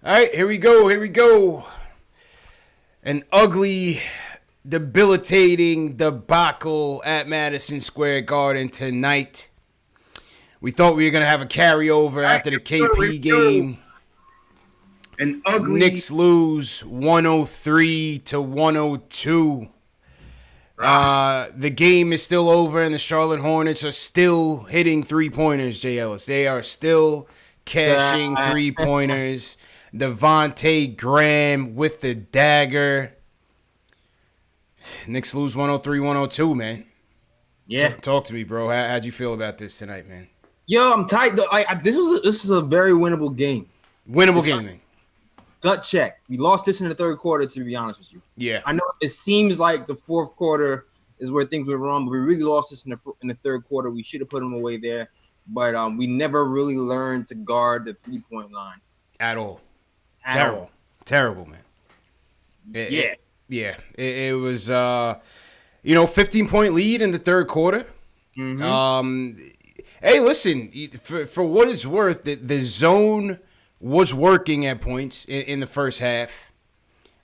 All right, here we go. Here we go. An ugly, debilitating debacle at Madison Square Garden tonight. We thought we were going to have a carryover after the KP game. An ugly. Knicks lose 103-102. The game is still over, and the Charlotte Hornets are still hitting three-pointers, J. Ellis. They are still cashing three-pointers. Devontae Graham with the dagger. Knicks lose 103-102, man. Yeah. Talk to me, bro. How'd you feel about this tonight, man? Yo, I'm tight. This is a very winnable game. Winnable game, man. Gut check. We lost this in the third quarter, to be honest with you. Yeah. I know it seems like the fourth quarter is where things went wrong, but we really lost this in the third quarter. We should have put them away there, but we never really learned to guard the three-point line. At all. Terrible, man. It was 15-point lead in the third quarter. Mm-hmm. Hey, listen, for what it's worth, the zone was working at points in the first half.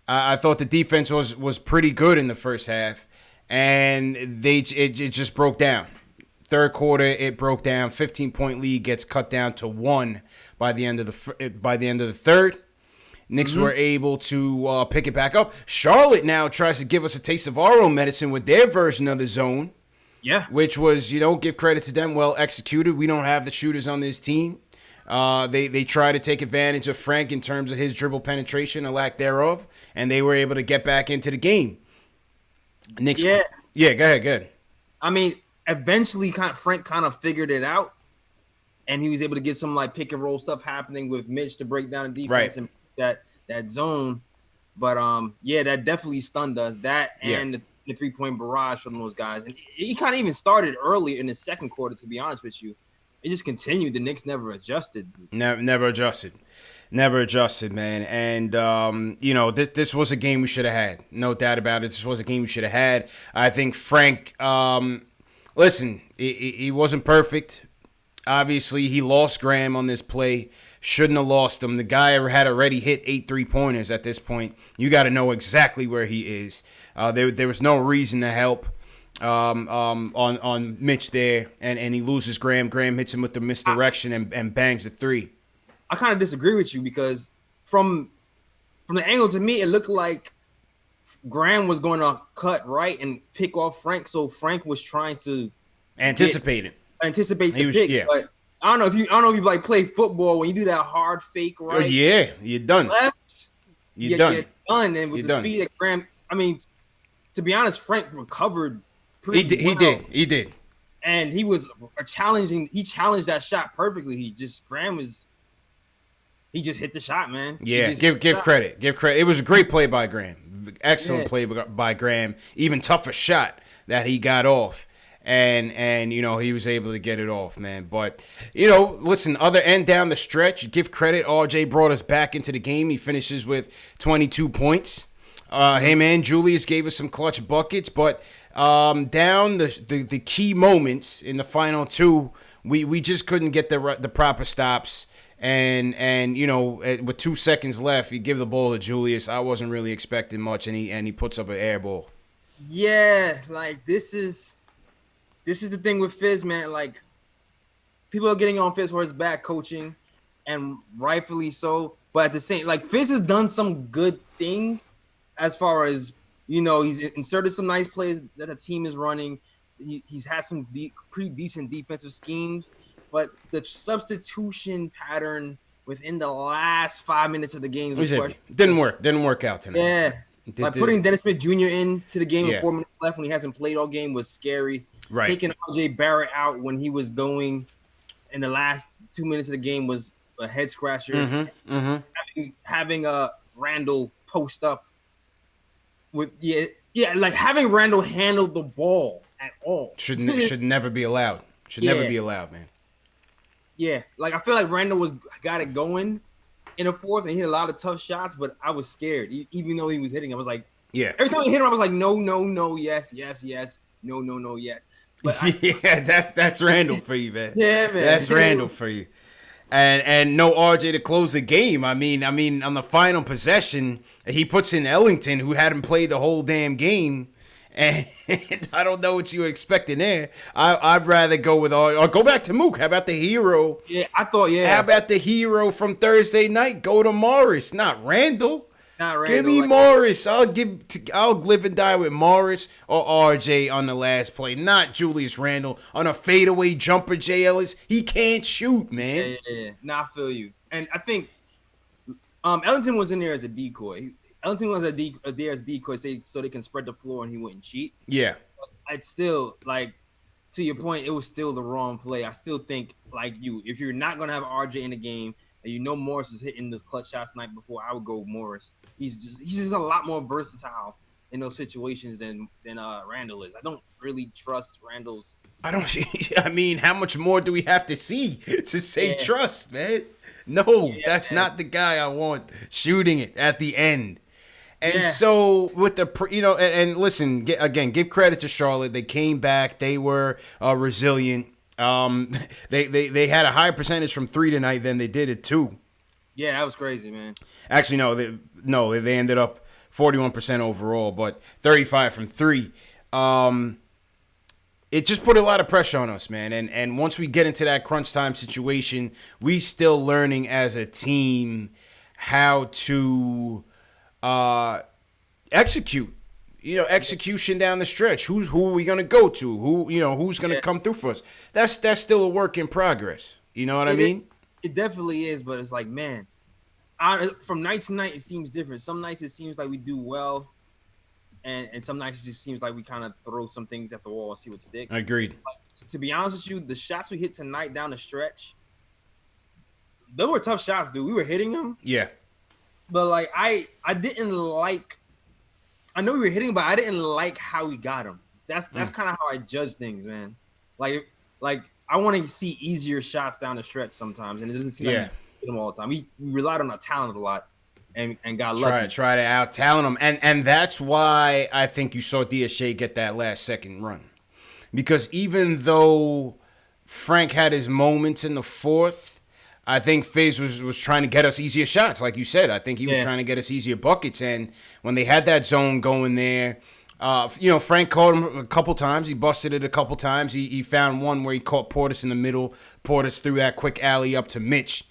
I thought the defense was pretty good in the first half, and it just broke down. Third quarter, it broke down. 15-point lead gets cut down to 1 by the end of the third. Knicks were able to pick it back up. Charlotte now tries to give us a taste of our own medicine with their version of the zone. Yeah. Which was, give credit to them, well executed. We don't have the shooters on this team. They try to take advantage of Frank in terms of his dribble penetration or lack thereof, and they were able to get back into the game. Knicks. Yeah, go ahead. I mean, eventually Frank kind of figured it out, and he was able to get some pick and roll stuff happening with Mitch to break down the defense and that zone. But that definitely stunned us. That and the 3-point barrage from those guys. And he kind of even started early in the second quarter, to be honest with you. It just continued. The Knicks never adjusted. Never adjusted, man. And this was a game we should have had. No doubt about it. This was a game we should have had. I think Frank. Listen, he wasn't perfect. Obviously, he lost Graham on this play. Shouldn't have lost him. The guy had already hit 8 3-pointers at this point. You got to know exactly where he is. There was no reason to help on Mitch there, and he loses Graham. Graham hits him with the misdirection and bangs the 3. I kind of disagree with you because from the angle, to me, it looked like Graham was going to cut right and pick off Frank, so Frank was trying to anticipate the pick. Yeah. But I don't know if you play football when you do that hard fake right. Oh, yeah, you're done. Left, you're done. You're done. And with the speed of Graham, I mean, to be honest, Frank recovered pretty well. He did. And he was challenging. He challenged that shot perfectly. He just hit the shot, man. Yeah, give credit. It was a great play by Graham. Excellent play by Graham. Even tougher shot that he got off. And he was able to get it off, man. But, listen, other end down the stretch, give credit. RJ brought us back into the game. He finishes with 22 points. Hey, man, Julius gave us some clutch buckets. But down the key moments in the final 2, we just couldn't get the proper stops. And with 2 seconds left, you give the ball to Julius. I wasn't really expecting much, and he puts up an air ball. Yeah, this is the thing with Fizz, man. People are getting on Fizz for his bad coaching, and rightfully so. But at the same, Fizz has done some good things as far as, he's inserted some nice plays that the team is running. He's had some pretty decent defensive schemes, but the substitution pattern within the last 5 minutes of the game didn't work out tonight. Yeah. Putting Dennis Smith Jr. into the game with 4 minutes left when he hasn't played all game was scary. Right. Taking RJ Barrett out when he was going in the last 2 minutes of the game was a head scratcher. Having Randle post up with having Randle handle the ball at all should never be allowed. Never be allowed, man. Yeah, I feel like Randle got it going in the fourth and he hit a lot of tough shots, but I was scared even though he was hitting. I was like, every time he hit him, I was like, no, yes, no, yes. But that's Randle for you, man. Yeah, man. That's Randle for you. and no RJ to close the game. I mean, on the final possession, he puts in Ellington, who hadn't played the whole damn game. And I don't know what you were expecting there. I'd rather go with or go back to Mook. How about the hero? Yeah, I thought, yeah. How about the hero from Thursday night? Go to Morris, not Randle. Not Randle. Give me Morris. I'll live and die with Morris or RJ on the last play, not Julius Randle on a fadeaway jumper. J. Ellis, he can't shoot, man. Yeah. Nah, I feel you. And I think Ellington was in there as a decoy. Ellington was there as a decoy so they can spread the floor and he wouldn't cheat. Yeah. I'd still, like, to your point, it was still the wrong play. I still think, like you, if you're not going to have RJ in the game and you know Morris was hitting the clutch shots night before, I would go Morris. He's just a lot more versatile in those situations than Randle is. I don't really trust Randle's. I mean, how much more do we have to see to say trust, man? No, that's not the guy I want shooting it at the end. And so with the, and listen, again, give credit to Charlotte. They came back. They were resilient. They had a higher percentage from 3 tonight than they did at 2. Yeah, that was crazy, man. Actually, they ended up 41% overall, but 35 from 3. It just put a lot of pressure on us, man. And once we get into that crunch time situation, we still learning as a team how to execute. Execution down the stretch. Who are we gonna go to? Who's gonna come through for us? That's still a work in progress. You know what I mean? It definitely is, but it's like, man, from night to night, it seems different. Some nights it seems like we do well, and some nights it just seems like we kind of throw some things at the wall and see what sticks. Agreed. Like, to be honest with you, the shots we hit tonight down the stretch, those were tough shots, dude. We were hitting them. Yeah. But, like, I didn't like – I know we were hitting, but I didn't like how we got them. That's kind of how I judge things, man. Like I want to see easier shots down the stretch sometimes, and it doesn't seem like we hit them all the time. We relied on our talent a lot and got lucky. Try to out-talent them. And that's why I think you saw DSJ get that last second run. Because even though Frank had his moments in the fourth, I think Fizz was trying to get us easier shots, like you said. I think he was trying to get us easier buckets. And when they had that zone going there, Frank caught him a couple times. He busted it a couple times. He found one where he caught Portis in the middle. Portis threw that quick alley up to Mitch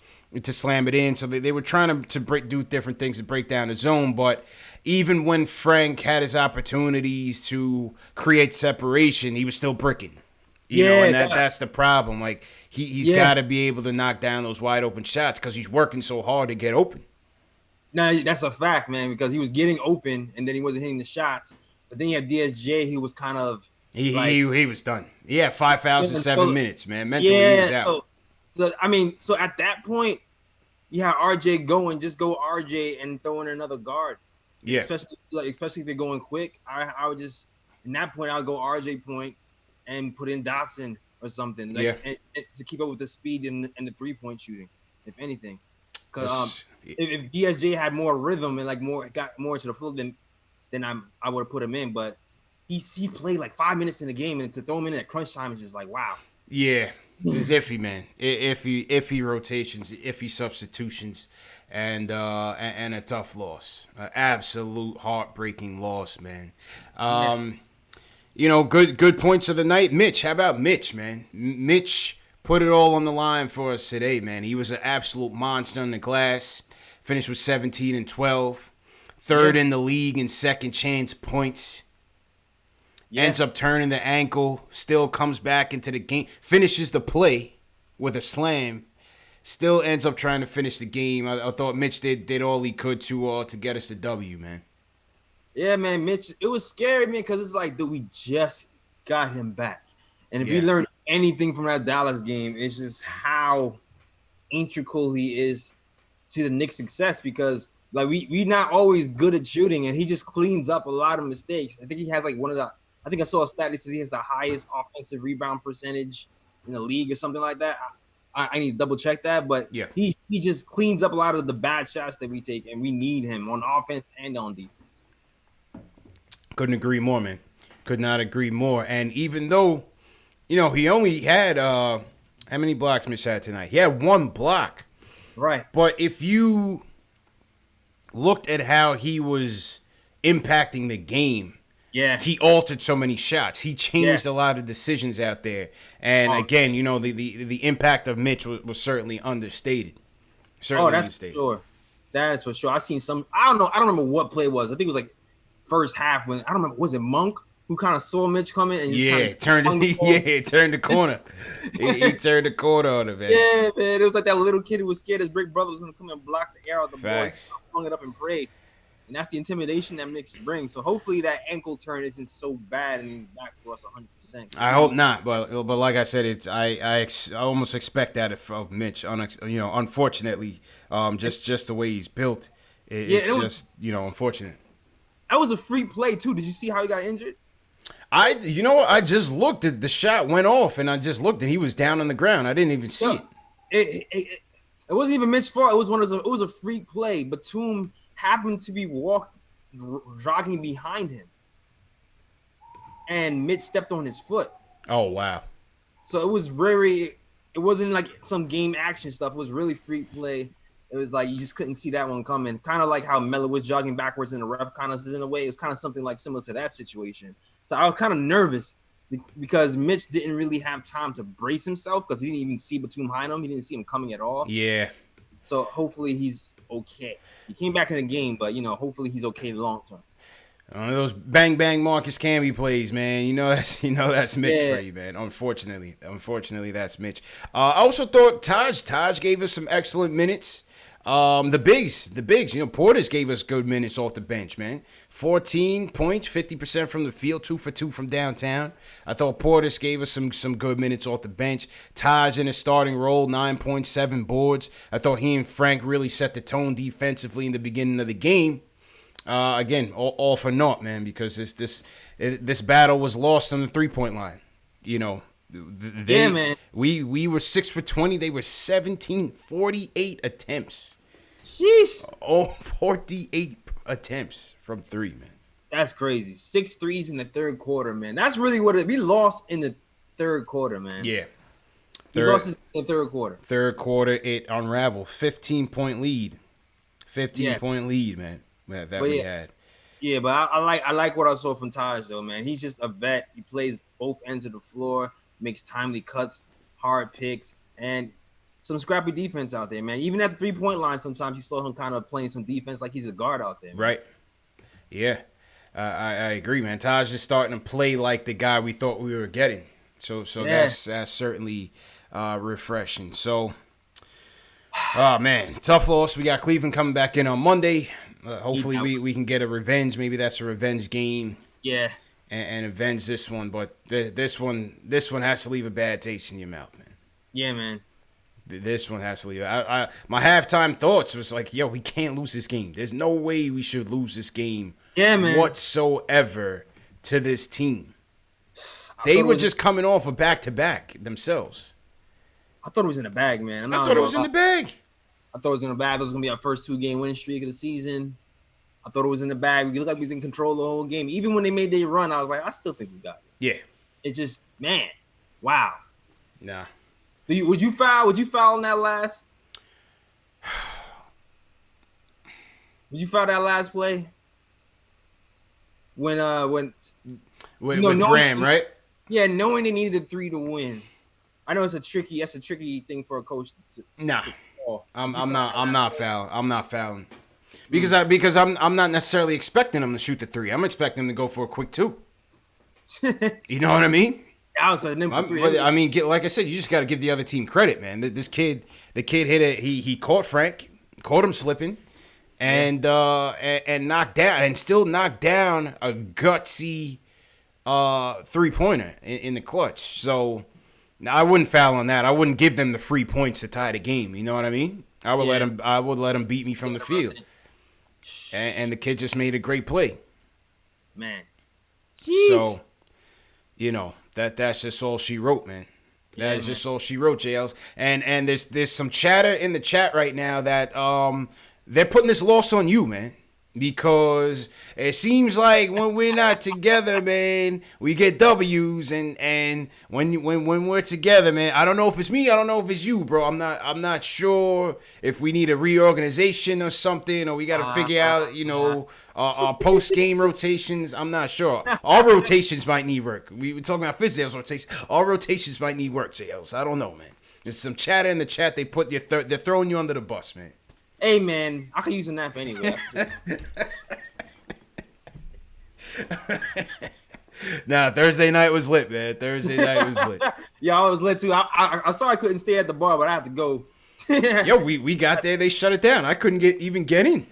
to slam it in. So they were trying to do different things to break down the zone. But even when Frank had his opportunities to create separation, he was still bricking. And that's the problem. Like, he's got to be able to knock down those wide open shots because he's working so hard to get open. No, that's a fact, man, because he was getting open and then he wasn't hitting the shots. But then you have DSJ, he was kind of he was done. Yeah, 5 fouls in 7 minutes, man. Mentally, he was out. So at that point, you have RJ going, just go RJ and throw in another guard. Yeah. Especially if they're going quick. I would just, in that point, I would go RJ point and put in Dotson or something, and to keep up with the speed and the 3-point shooting, if anything. Because if DSJ had more rhythm and got more to the floor, then I would have put him in. But he played like 5 minutes in the game, and to throw him in at crunch time is just like, wow. Yeah, it's iffy, man. Iffy rotations, iffy substitutions, and a tough loss, an absolute heartbreaking loss, man. Good points of the night. Mitch, how about Mitch, man? Mitch put it all on the line for us today, man. He was an absolute monster in the glass. Finished with 17 and 12. Third in the league in second chance points. Ends up turning the ankle. Still comes back into the game. Finishes the play with a slam. Still ends up trying to finish the game. I thought Mitch did all he could to get us the W, man. Yeah, man, Mitch, it was scary, man, because it's like, dude, we just got him back. And if you learn anything from that Dallas game, it's just how integral he is to the Knicks' success, because like we not always good at shooting, and he just cleans up a lot of mistakes. I think he has I think I saw a stat that says he has the highest offensive rebound percentage in the league or something like that. I need to double check that, but he just cleans up a lot of the bad shots that we take, and we need him on offense and on defense. Couldn't agree more, man. Could not agree more. And even though, he only had How many blocks Mitch had tonight? He had 1 block. Right. But if you looked at how he was impacting the game, he altered so many shots. He changed a lot of decisions out there. And again, the impact of Mitch was certainly understated. Certainly understated. For sure. That is for sure. I seen some. I don't know. I don't remember what play it was. I think it was like first half when I don't remember. Was it Monk who kind of saw Mitch coming and turned the corner. he turned the corner on him, man. Yeah, man. It was like that little kid who was scared his big brother was going to come and block the air out the ball. Hung it up and prayed. And that's the intimidation that Knicks brings. So hopefully that ankle turn isn't so bad and he's back for us 100%. I hope not, but like I said, I almost expect that of Mitch. Unfortunately, just the way he's built, it's just unfortunate. That was a free play too. Did you see how he got injured? I just looked at the shot went off, and I just looked and he was down on the ground. I didn't even see it. It wasn't even Mitch's fault. It was a free play. Batum happened to be jogging behind him, and Mitch stepped on his foot. Oh wow! So it wasn't like some game action stuff. It was really free play. It was like you just couldn't see that one coming. Kind of like how Melo was jogging backwards and the ref kind of in a way. It was kind of something like similar to that situation. So I was kind of nervous because Mitch didn't really have time to brace himself because he didn't even see Batum behind him. He didn't see him coming at all. Yeah. So hopefully he's okay. He came back in the game, but hopefully he's okay long term. One of those bang bang Marcus Camby plays, man. That's Mitch for you, man. Unfortunately, that's Mitch. I also thought Taj gave us some excellent minutes. The bigs, Portis gave us good minutes off the bench, man. 14 points, 50% from the field, 2 for 2 from downtown. I thought Portis gave us some good minutes off the bench. Taj in his starting role, 9.7 boards. I thought he and Frank really set the tone defensively in the beginning of the game. Again, all for naught, man, because this battle was lost on the 3-point line. Man. We were 6 for 20. They were 48 attempts. Sheesh. 48 attempts from 3, man. That's crazy. 6 threes in the third quarter, man. That's really what we lost in the third quarter, man. Yeah. We lost in the third quarter. Third quarter, it unraveled. 15-point lead. 15-point lead, man, that we had. Yeah, but I like what I saw from Taj, though, man. He's just a vet. He plays both ends of the floor, makes timely cuts, hard picks, and some scrappy defense out there, man. Even at the 3-point line, sometimes you saw him kind of playing some defense like he's a guard out there. Man. Right. Yeah. I agree, man. Taj is starting to play like the guy we thought we were getting. So that's certainly refreshing. So, oh, man. Tough loss. We got Cleveland coming back in on Monday. Hopefully we can get a revenge. Maybe that's a revenge game. Yeah. And avenge this one. But this one has to leave a bad taste in your mouth, man. Yeah, man. This one has to leave. My halftime thoughts was like, yo, we can't lose this game. There's no way we should lose this game whatsoever to this team. They were just coming off a back-to-back themselves. I thought it was in the bag, man. I thought it was in the bag. I thought it was in the bag. It was going to be our first 2-game winning streak of the season. I thought it was in the bag. We looked like we was in control the whole game. Even when they made their run, I was like, I still think we got it. Yeah. It's just, man, wow. Nah. Would you foul in that last? Would you foul that last play? When with Graham, right? Yeah, knowing they needed a 3 to win. I know that's a tricky thing for a coach to Nah. I'm not fouling. Because I'm not necessarily expecting them to shoot the 3. I'm expecting them to go for a quick 2. You know what I mean? I was going to I mean, like I said, you just got to give the other team credit, man. The kid hit it. He caught Frank, caught him slipping, and knocked down, and still knocked down a gutsy 3-pointer in the clutch. So I wouldn't foul on that. I wouldn't give them the free points to tie the game. You know what I mean? I would let him beat me from the field. And the kid just made a great play. Man. Jeez. So, that's just all she wrote, man. That is just all she wrote, JLs. And there's some chatter in the chat right now that they're putting this loss on you, man. because it seems like when we're not together, man, we get W's, and when we're together, man, I don't know if it's me, I don't know if it's you, bro. I'm not sure if we need a reorganization or something, or we got to figure out, our post game rotations. I'm not sure. Our rotations might need work. We were talking about Fizdale's rotation. Our rotations might need work, JL. So I don't know, man. There's some chatter in the chat. They're throwing you under the bus, man. Hey, man, I can use a nap anyway. Nah, Thursday night was lit, man. Thursday night was lit. Yeah, I was lit too. I saw I couldn't stay at the bar, but I had to go. Yo, we got there. They shut it down. I couldn't even get in.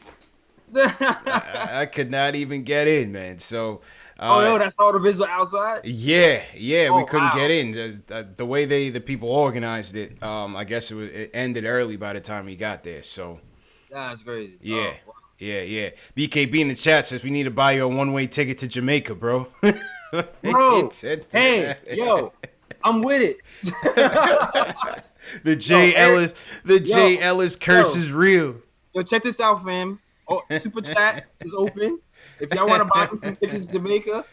I could not even get in, man. So. No, that's all the visual outside. Yeah, we couldn't get in. The way the people organized it, I guess it ended early by the time we got there. So. That's crazy. Yeah. Oh, wow. Yeah. BKB in the chat says we need to buy you a one-way ticket to Jamaica, bro. Bro, hey, yo, I'm with it. The J Ellis curse is real. Yo, check this out, fam. Oh, Superchat is open. If y'all want to buy me some tickets to Jamaica,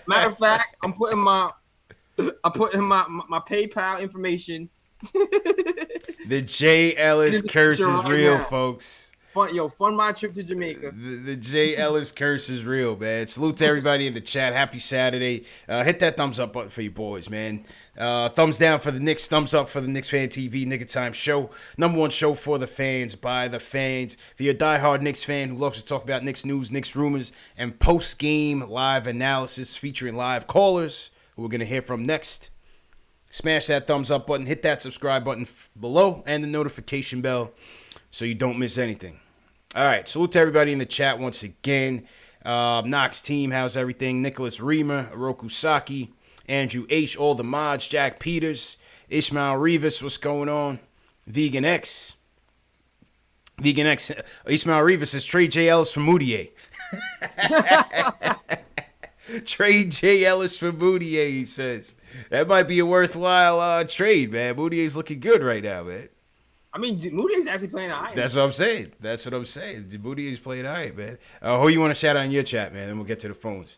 matter of fact, I'm putting my PayPal information. The J Ellis curse is real, folks. Fund my trip to Jamaica. The J Ellis curse is real, man. Salute to everybody in the chat. Happy Saturday. Hit that thumbs up button for you boys, man. Thumbs down for the Knicks. Thumbs up for the KnicksFanTV Nigga Time show. #1 show for the fans, by the fans. If you're a diehard Knicks fan who loves to talk about Knicks news, Knicks rumors, and post-game live analysis featuring live callers who we're going to hear from next, smash that thumbs up button. Hit that subscribe button below and the notification bell so you don't miss anything. All right, salute to everybody in the chat once again. Knox team, how's everything? Nicholas Reamer, Oroku Saki, Andrew H, all the mods, Jack Peters, Ishmael Rivas, what's going on? Vegan X, Ishmael Rivas says trade J. Ellis for Moutier. Trade J. Ellis for Moutier, he says. That might be a worthwhile trade, man. Moutier's looking good right now, man. I mean, Moutier's actually playing all right. That's what I'm saying. Moutier's playing all right, man. Who you want to shout out in your chat, man? Then we'll get to the phones.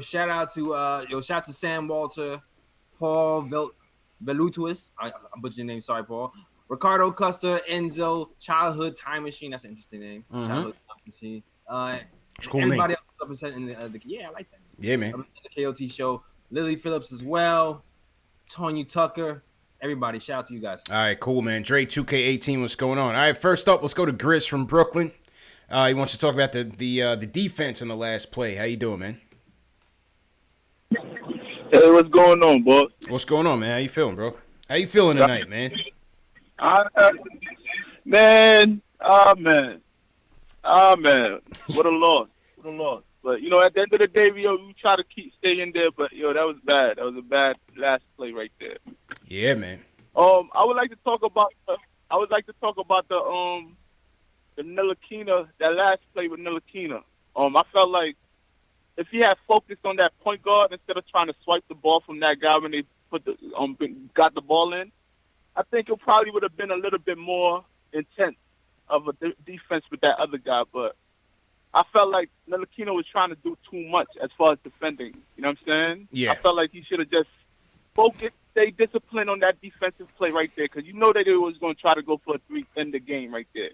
Shout out to Sam Walter, Paul Velutuis. I butchered your name. Sorry, Paul. Ricardo Custer, Enzo, Childhood Time Machine. That's an interesting name. Mm-hmm. Childhood Time Machine. It's cool everybody name. Else representing yeah, I like that. Yeah, man. The KOT show. Lily Phillips as well. Tony Tucker. Everybody, shout out to you guys. All right, cool, man. Dre 2K18, what's going on? All right, first up, let's go to Grizz from Brooklyn. He wants to talk about the defense in the last play. How you doing, man? Hey, what's going on, boss? What's going on, man? How you feeling, bro? How you feeling tonight, man? Man. What a loss. But, at the end of the day, we try to stay in there, but, that was bad. That was a bad last play right there. Yeah, man. I would like to talk about the Ntilikina, that last play with Ntilikina. I felt like if he had focused on that point guard instead of trying to swipe the ball from that guy when they got the ball in, I think it probably would have been a little bit more intense of a defense with that other guy, but I felt like Ntilikina was trying to do too much as far as defending. You know what I'm saying? Yeah. I felt like he should have just focused, stay disciplined on that defensive play right there, because that they was going to try to go for a 3 in the game right there.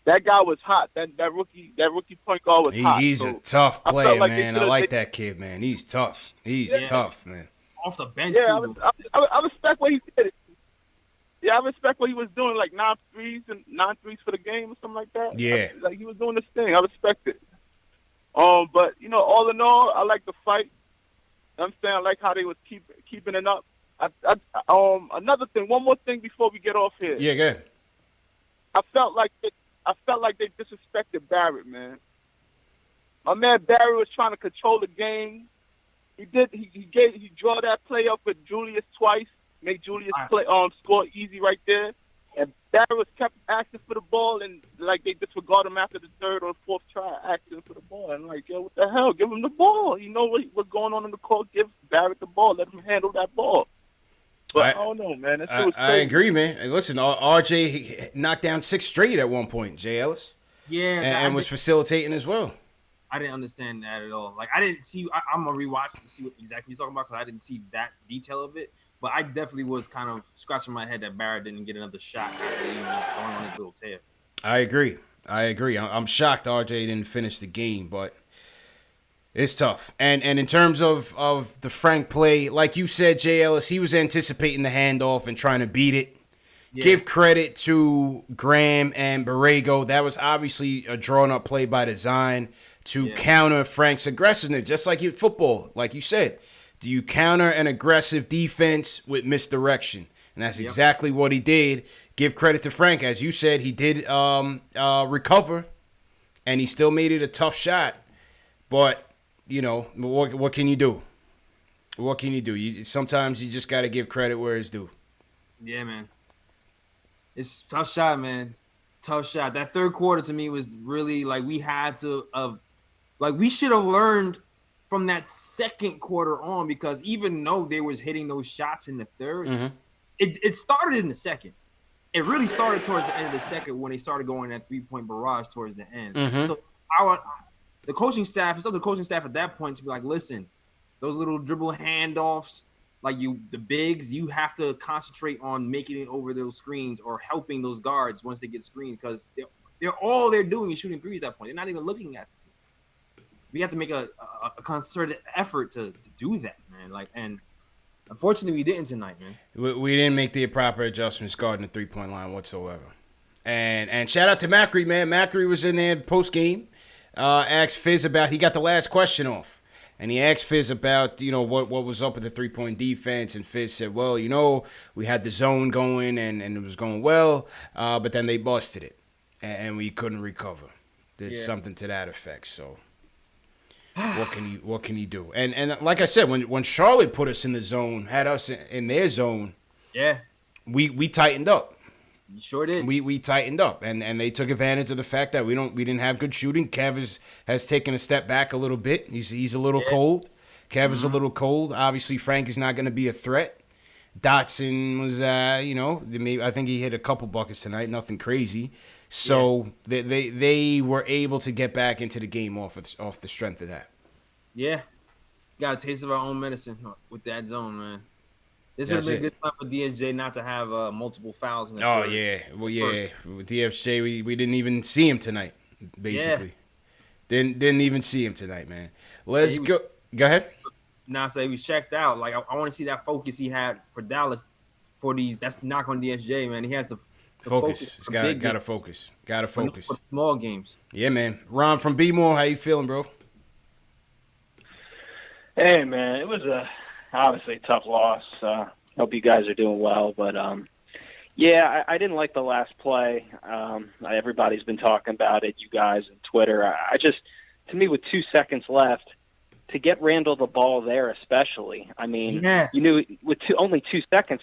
That guy was hot. That rookie point guard was hot. He's a tough player, man. I like that kid, man. He's tough. He's tough, man. Off the bench, too. I respect what he did. Yeah, I respect what he was doing, like 9 threes for the game or something like that. Yeah. Like, he was doing this thing. I respect it. But, all in all, I like the fight. You know what I'm saying? I like how they was keeping it up. Another thing, one more thing before we get off here. Yeah, good. I felt like they disrespected Barrett, man. My man Barrett was trying to control the game. He draw that play up with Julius twice, make Julius score easy right there. And Barrett kept asking for the ball, and like they disregard him after the third or fourth try asking for the ball. And like, yo, what the hell? Give him the ball. You know what's going on in the court? Give Barrett the ball. Let him handle that ball. But I don't know, man. I agree, man. And listen, RJ knocked down 6 straight at one point, J. Ellis. Yeah, and was facilitating as well. I didn't understand that at all. Like I didn't see. I'm gonna rewatch to see what exactly you're talking about because I didn't see that detail of it. But I definitely was kind of scratching my head that Barrett didn't get another shot after he was going on his little tear. I agree. I'm shocked RJ didn't finish the game, but it's tough. And in terms of the Frank play, like you said, Jay Ellis, he was anticipating the handoff and trying to beat it. Yeah. Give credit to Graham and Borrego. That was obviously a drawn-up play by design to counter Frank's aggressiveness, just like in football, like you said. Do you counter an aggressive defense with misdirection? And that's exactly what he did. Give credit to Frank. As you said, he did recover, and he still made it a tough shot. But, you know, what can you do? What can you do? Sometimes you just got to give credit where it's due. Yeah, man. It's a tough shot, man. Tough shot. That third quarter to me was really like we had to we should have learned from that second quarter on, because even though they was hitting those shots in the third, it started in the second. It really started towards the end of the second when they started going that 3-point barrage towards the end. So the coaching staff, it's up to the coaching staff at that point to be like, listen, those little dribble handoffs, like the bigs, you have to concentrate on making it over those screens or helping those guards once they get screened, because they're doing is shooting threes at that point. They're not even looking at it. We have to make a concerted effort to do that, man. Like, and unfortunately, we didn't tonight, man. We didn't make the proper adjustments guarding the 3-point line whatsoever. And shout out to Macri, man. Macri was in there post game. Asked Fizz about, he got the last question off. And he asked Fizz about, you know, what was up with the 3-point defense. And Fizz said, well, you know, we had the zone going and it was going well, but then they busted it. And we couldn't recover. There's something to that effect. So what can you do? And like I said, when Charlotte put us in the zone, had us in their zone, we tightened up. You sure did. We tightened up, and they took advantage of the fact that we didn't have good shooting. Kev has taken a step back a little bit. He's a little cold. Kev is a little cold. Obviously, Frank is not going to be a threat. Dotson was, I think he hit a couple buckets tonight, nothing crazy. So they were able to get back into the game off the strength of that. Yeah, got a taste of our own medicine with that zone, man. This would have been a good time for DSJ not to have multiple fouls in the third. Yeah. Well, yeah. With DSJ, we didn't even see him tonight, basically. Yeah. Didn't even see him tonight, man. Let's go. Go ahead. Nah, say we checked out. Like, I want to see that focus he had for Dallas for these. That's the knock on DSJ, man. He has the focus. Got to focus. Got to focus. For small games. Yeah, man. Ron from B-More, how you feeling, bro? Hey, man. It was obviously a tough loss. Hope you guys are doing well. But, I didn't like the last play. Everybody's been talking about it, you guys, and Twitter. To me, with 2 seconds left, to get Randle the ball there especially, I mean, you knew with only 2 seconds,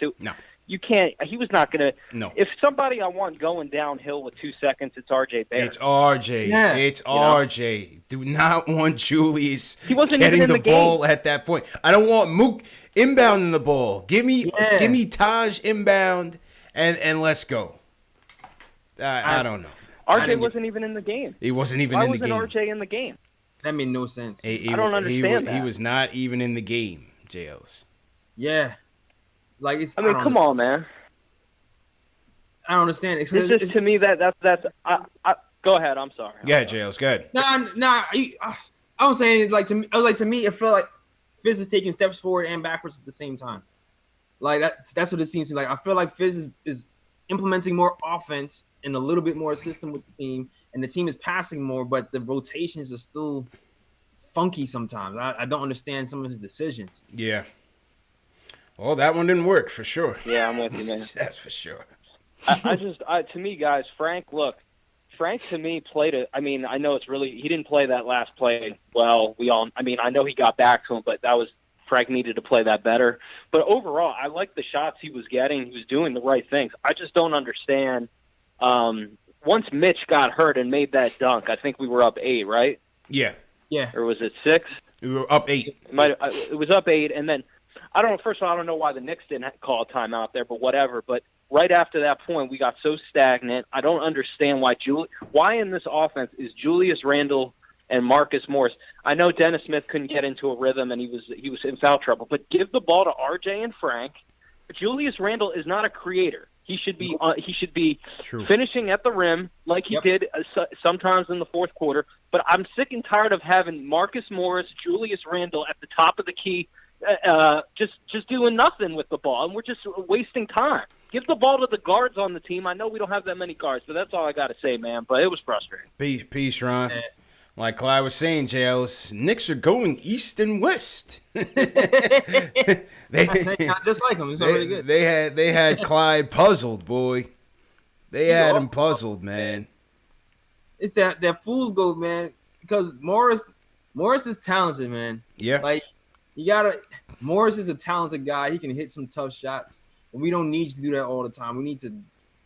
you can't – he was not going to – No. If somebody I want going downhill with 2 seconds, it's RJ Barrett. It's RJ. Yeah. It's RJ. Do not want Julius getting the ball at that point. I don't want Mook inbounding the ball. Give me Taj inbound and let's go. I don't know. RJ wasn't even in the game. He wasn't even in the game. Why wasn't RJ in the game? That made no sense. I don't understand that. He was not even in the game, JLs. Yeah. Like it's. Come on, man. I don't understand. It's to me that's. Go ahead. I'm sorry. Go ahead, JLs. Go ahead. Nah. I was saying to me, it felt like Fizz is taking steps forward and backwards at the same time. Like that's what it seems to me. Like I feel like Fizz is implementing more offense and a little bit more system with the team, and the team is passing more, but the rotations are still funky sometimes. I don't understand some of his decisions. Yeah. Well, that one didn't work for sure. Yeah, I'm with you, man. That's for sure. To me, guys, Frank to me played it. I mean, I know he didn't play that last play well. I know he got back to him, but Frank needed to play that better. But overall, I like the shots he was getting. He was doing the right things. I just don't understand. Once Mitch got hurt and made that dunk, I think we were up 8, right? Yeah. Or was it 6? We were up 8. It was up 8, and then I don't know. First of all, I don't know why the Knicks didn't call a timeout there, but whatever. But right after that point, we got so stagnant. I don't understand why in this offense is Julius Randle and Marcus Morris. I know Dennis Smith couldn't get into a rhythm and he was in foul trouble, but give the ball to RJ and Frank. Julius Randle is not a creator. He should be True. finishing at the rim like he did sometimes in the fourth quarter. But I'm sick and tired of having Marcus Morris, Julius Randle at the top of the key, just doing nothing with the ball, and we're just wasting time. Give the ball to the guards on the team. I know we don't have that many guards, but that's all I got to say, man. But it was frustrating. Peace, Ron. Like Clyde was saying, JLs, Knicks are going east and west. Just like him. It's already good. They had Clyde puzzled, boy. They had him puzzled, man. It's that fool's gold, man. Because Morris is talented, man. Yeah. Like Morris is a talented guy. He can hit some tough shots. And we don't need to do that all the time. We need to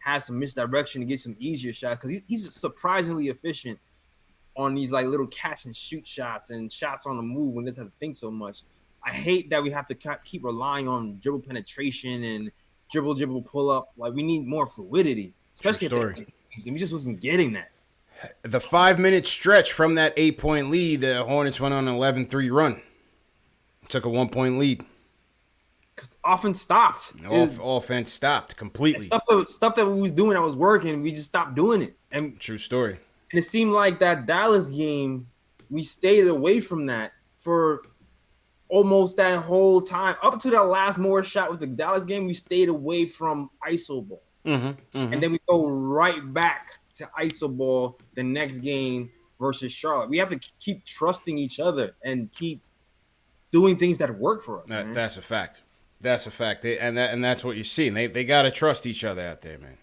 have some misdirection to get some easier shots because he's surprisingly efficient on these like little catch and shoot shots and shots on the move when he doesn't have to think so much. I hate that we have to keep relying on dribble penetration and dribble pull up. Like we need more fluidity, especially at games, and we just wasn't getting that. The 5-minute stretch from that 8-point lead, the Hornets went on an 11-3 run. Took a 1-point lead. Because offense stopped. Offense stopped completely. Stuff that we was doing that was working, we just stopped doing it. And true story. And it seemed like that Dallas game, we stayed away from that for almost that whole time. Up to that last Morris shot with the Dallas game, we stayed away from iso ball. And then we go right back to iso ball the next game versus Charlotte. We have to keep trusting each other and keep doing things that work for us. That's a fact. That's a fact. And that's what you're seeing. They got to trust each other out there, man.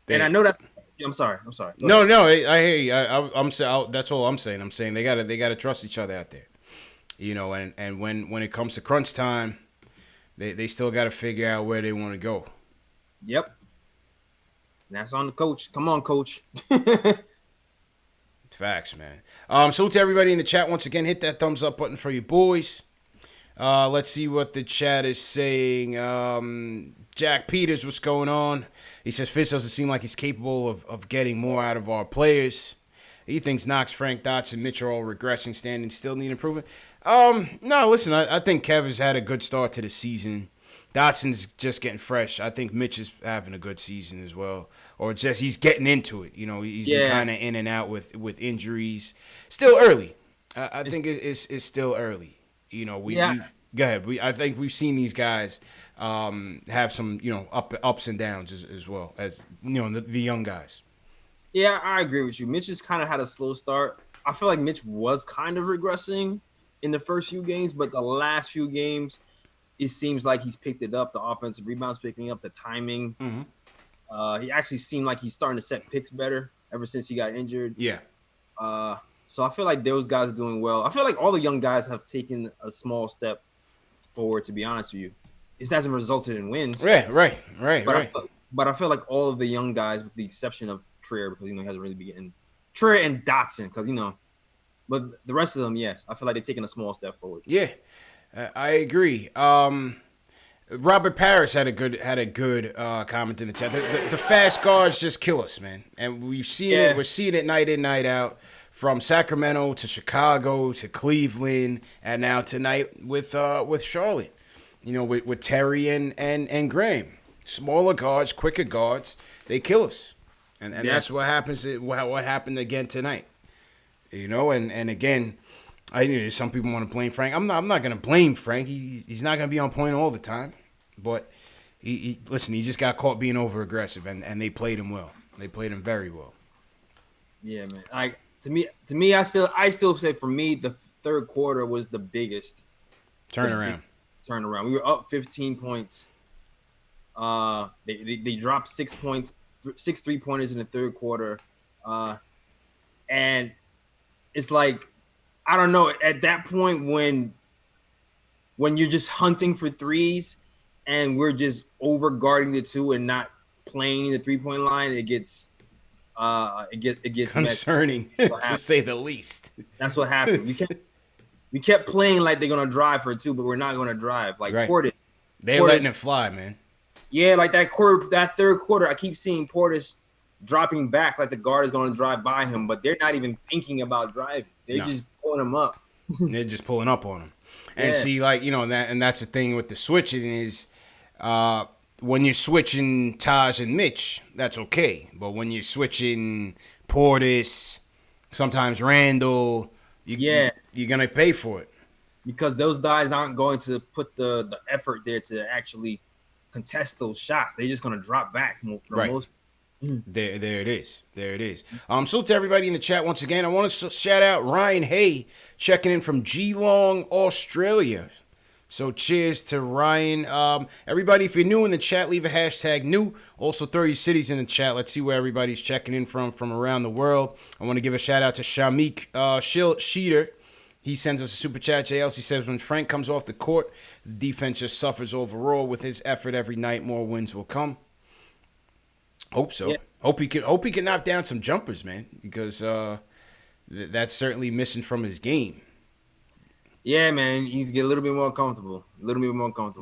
And I know that. I'm sorry. No, I hear you. I'm saying that's all I'm saying. I'm saying they gotta trust each other out there, you know. And when it comes to crunch time, they still gotta figure out where they want to go. Yep. And that's on the coach. Come on, coach. Facts, man. Salute to everybody in the chat once again. Hit that thumbs up button for you boys. Let's see what the chat is saying. Jack Peters, what's going on? He says Fizz doesn't seem like he's capable of getting more out of our players. He thinks Knox, Frank, Dotson, Mitch are all regressing, standing still need improvement. No, listen, I think Kev has had a good start to the season. Dotson's just getting fresh. I think Mitch is having a good season as well. Or just he's getting into it. You know, he's been kind of in and out with injuries. Still early. I think it's still early. You know, we go ahead. I think we've seen these guys have some, you know, ups and downs as well as, you know, the young guys. Yeah, I agree with you. Mitch has kind of had a slow start. I feel like Mitch was kind of regressing in the first few games, but the last few games, it seems like he's picked it up. The offensive rebounds picking up, the timing. He actually seemed like he's starting to set picks better ever since he got injured. Yeah. So I feel like those guys are doing well. I feel like all the young guys have taken a small step forward, to be honest with you. It hasn't resulted in wins. Right. But I feel like all of the young guys, with the exception of Trier, because, you know, he hasn't really been getting Trier and Dotson, because, you know, but the rest of them, yes, I feel like they're taking a small step forward. Yeah, I agree. Robert Parrish had a good comment in the chat. The fast guards just kill us, man, and we've seen it. We're seeing it night in, night out. From Sacramento to Chicago to Cleveland, and now tonight with Charlotte, you know, with Terry and Graham. Smaller guards, quicker guards, they kill us, and that's what happens. What happened again tonight, you know, and again, some people want to blame Frank. I'm not going to blame Frank. He's not going to be on point all the time, but he just got caught being over aggressive, and they played him well. They played him very well. Yeah, man. To me, I still say for me, the third quarter was the biggest turnaround. We were up 15 points. They dropped 6 points, 6 3-pointers in the third quarter, and it's like, I don't know, at that point when you're just hunting for threes and we're just over guarding the two and not playing the 3-point line, it gets concerning to say the least. That's what happened. We kept playing like they're gonna drive for two, but we're not gonna drive. Like Portis, they're letting it fly, man. Yeah, like that third quarter, I keep seeing Portis dropping back like the guard is going to drive by him, but they're not even thinking about driving. They're just pulling him up. They're just pulling up on him. And Yeah. see, like, that's the thing with the switching is when you're switching Taj and Mitch, that's okay. But when you're switching Portis, sometimes Randle, you're going to pay for it. Because those guys aren't going to put the effort there to actually contest those shots. They're just going to drop back for the most. There it is. So to everybody in the chat once again, I want to shout out Ryan Hay checking in from Geelong, Australia. So cheers to Ryan. Everybody, if you're new in the chat, leave a hashtag new. Also throw your cities in the chat. Let's see where everybody's checking in from around the world. I want to give a shout out to Shamik Sheeter. He sends us a super chat. JLC says, when Frank comes off the court, the defense just suffers overall. With his effort every night, more wins will come. Hope so. Yeah. Hope he can knock down some jumpers, man, because that's certainly missing from his game. Yeah, man, he's getting a little bit more comfortable.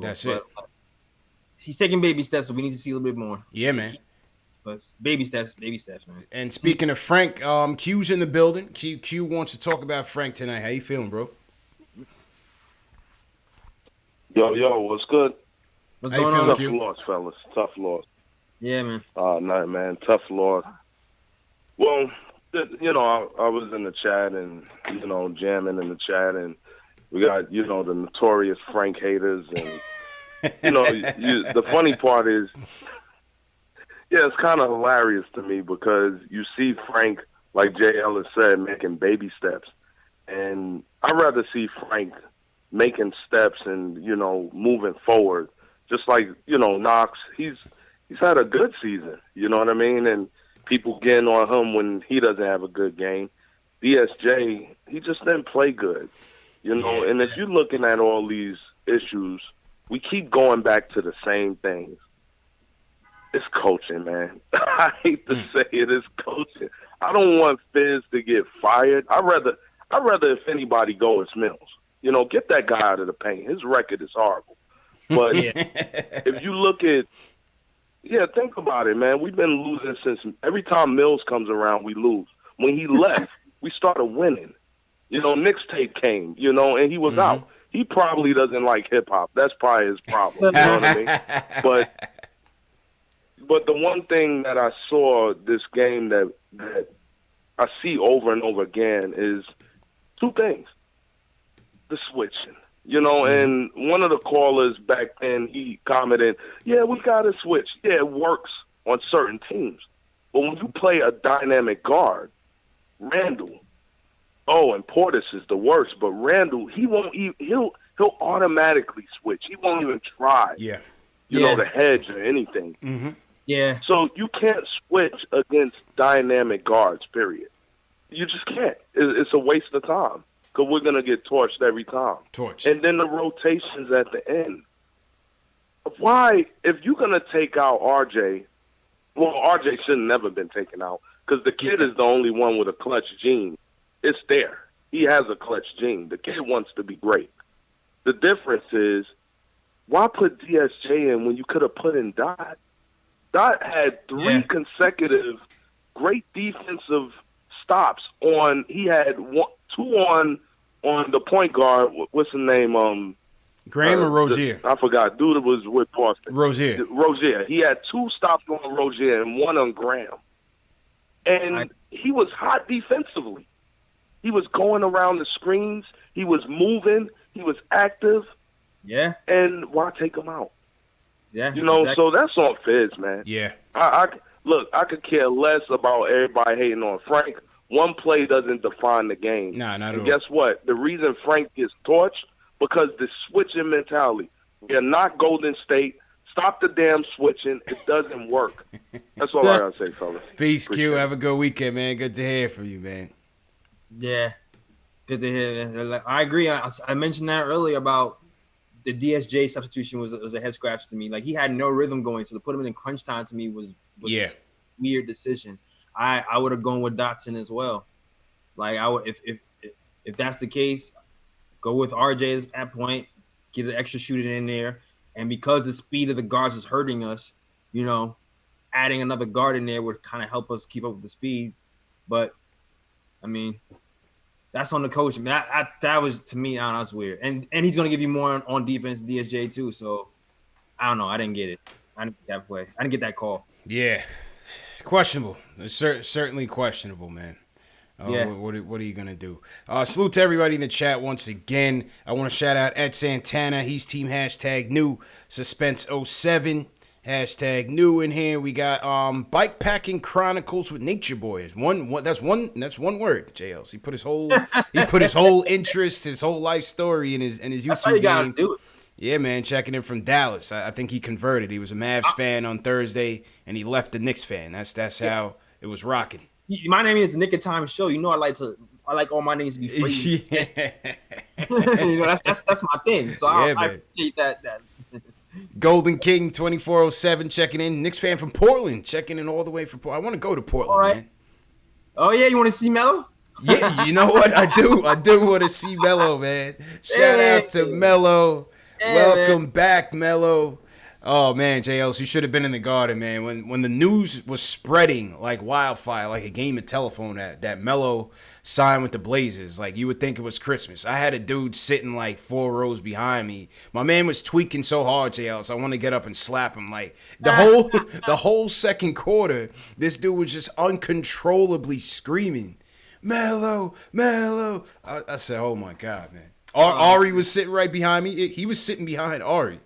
That's it. He's taking baby steps, so we need to see a little bit more. Yeah, man. But baby steps, man. And speaking of Frank, Q's in the building. Q wants to talk about Frank tonight. How you feeling, bro? Yo, what's good? What's going on? Tough loss, fellas. Tough loss. Yeah, man. No, man. Tough loss. Well, I was in the chat and, jamming in the chat, and we got, the notorious Frank haters. And, the funny part is, it's kind of hilarious to me because you see Frank, like Jay Ellis said, making baby steps. And I'd rather see Frank making steps and, moving forward. Just like, Knox, he's had a good season, you know what I mean? And people getting on him when he doesn't have a good game. DSJ, he just didn't play good, And if you're looking at all these issues, we keep going back to the same things. It's coaching, man. I hate to say it's coaching. I don't want Fizz to get fired. I'd rather if anybody go, it's Mills. Get that guy out of the paint. His record is horrible. But if you look at think about it, man. We've been losing since every time Mills comes around, we lose. When he left, we started winning. Knicks tape came, and he was out. He probably doesn't like hip hop. That's probably his problem. You know what I mean? But the one thing that I saw this game that I see over and over again is two things. The switching. And one of the callers back then, he commented, we got to switch. Yeah, it works on certain teams. But when you play a dynamic guard, Randle, and Portis is the worst, but Randle, he'll automatically switch. He won't even try, to hedge or anything. Mm-hmm. Yeah. So you can't switch against dynamic guards, period. You just can't. It's a waste of time. Because we're going to get torched every time. And then the rotations at the end. Why, if you're going to take out RJ, RJ should have never been taken out because the kid is the only one with a clutch gene. It's there. He has a clutch gene. The kid wants to be great. The difference is, why put DSJ in when you could have put in Dot? Dot had 3 consecutive great defensive stops on. He had 2 on the point guard. What's the name? Graham or Rozier? I forgot. Dude was with Boston. Rozier. He had 2 stops on Rozier and 1 on Graham. And he was hot defensively. He was going around the screens. He was moving. He was active. Yeah. And why take him out? Yeah. Exactly. So that's on Fizz, man. Yeah. Look, I could care less about everybody hating on Frank. One play doesn't define the game. Nah, not at all. Guess what? The reason Frank gets torched, because the switching mentality. We are not Golden State. Stop the damn switching. It doesn't work. That's all I got to say, fellas. Peace, Q. Have a good weekend, man. Good to hear from you, man. Yeah. Good to hear. I agree. I mentioned that earlier about the DSJ substitution was a head scratch to me. Like, he had no rhythm going, so to put him in crunch time to me was a weird decision. I would have gone with Dotson as well. Like, I would if that's the case, go with RJ at point, get an extra shooter in there, And because the speed of the guards was hurting us, adding another guard in there would kind of help us keep up with the speed. But I mean, that's on the coach. Man, that was, to me, I don't know, that's weird. And he's gonna give you more on defense, DSJ too. So I don't know. I didn't get it. I didn't get that play. I didn't get that call. Yeah, questionable. It's certainly questionable, man. Yeah. What are you gonna do? Salute to everybody in the chat once again. I want to shout out Ed Santana. He's team #new suspense 07 #new in here. We got Bike Packing Chronicles with Nature Boys. That's one word. JLs. He put his whole interest, his whole life story in his YouTube That's how you gotta game. do it. Yeah, man, checking in from Dallas. I think he converted. He was a Mavs fan on Thursday, and he left the Knicks fan. That's how it was rocking. My name is Nick of Time Show. I like all my names to be free. Yeah. That's my thing. So I appreciate that. Golden King 2407 checking in. Knicks fan from Portland checking in all the way from Portland. I want to go to Portland, all right. Man. Oh yeah, you want to see Melo? Yeah, you know what? I do want to see Melo, man. Shout out to Melo. Welcome back, Melo. Oh man, JLs, you should have been in the Garden, man. When the news was spreading like wildfire, like a game of telephone that Melo signed with the Blazers, like you would think it was Christmas. I had a dude sitting like 4 rows behind me. My man was tweaking so hard, JLs, I want to get up and slap him. Like the whole second quarter, this dude was just uncontrollably screaming, "Melo, Melo!" I said, "Oh my God, man." Ari was sitting right behind me. He was sitting behind Ari.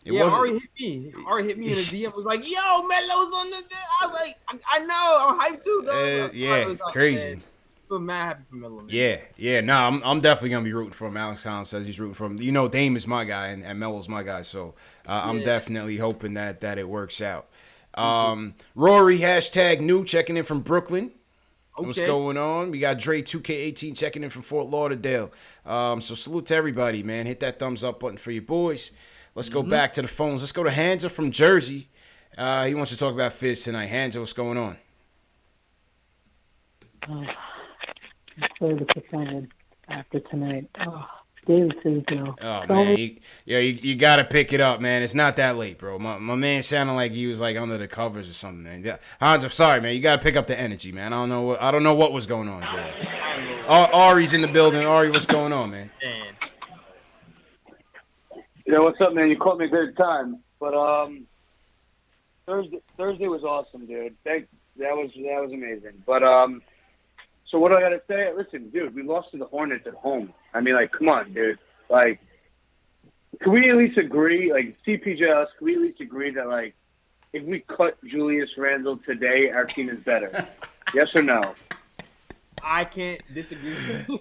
Ari hit me. Ari hit me in the DM. Was like, "Yo, Melo's on the." I was like, "I know. I'm hyped too, though." Yeah, crazy. I'm mad happy for Melo. Yeah. Nah, I'm definitely gonna be rooting for him. Alex Collins says he's rooting for him. Dame is my guy and Melo's my guy, so I'm definitely hoping that it works out. Rory #new checking in from Brooklyn. Okay. What's going on? We got Dre 2K18 checking in from Fort Lauderdale. So salute to everybody, man. Hit that thumbs up button for your boys. Let's go back to the phones. Let's go to Hansa from Jersey. He wants to talk about Fizz tonight. Hansa, what's going on? I'm so disappointed after tonight. Davidson, Oh, man. You got to pick it up, man. It's not that late, bro. My man sounded like he was like under the covers or something, man. Yeah. Hans, I'm sorry, man. You got to pick up the energy, man. I don't know what was going on, Jay. Ari's in the building. Ari, what's going on, man? Yeah, what's up, man? You caught me a good time. But Thursday was awesome, dude. That was amazing. But so what do I gotta say? Listen, dude, we lost to the Hornets at home. I mean, like, come on, dude. Like, can we at least agree, like, CPJS, can we at least agree that, like, if we cut Julius Randle today, our team is better? Yes or no? I can't disagree.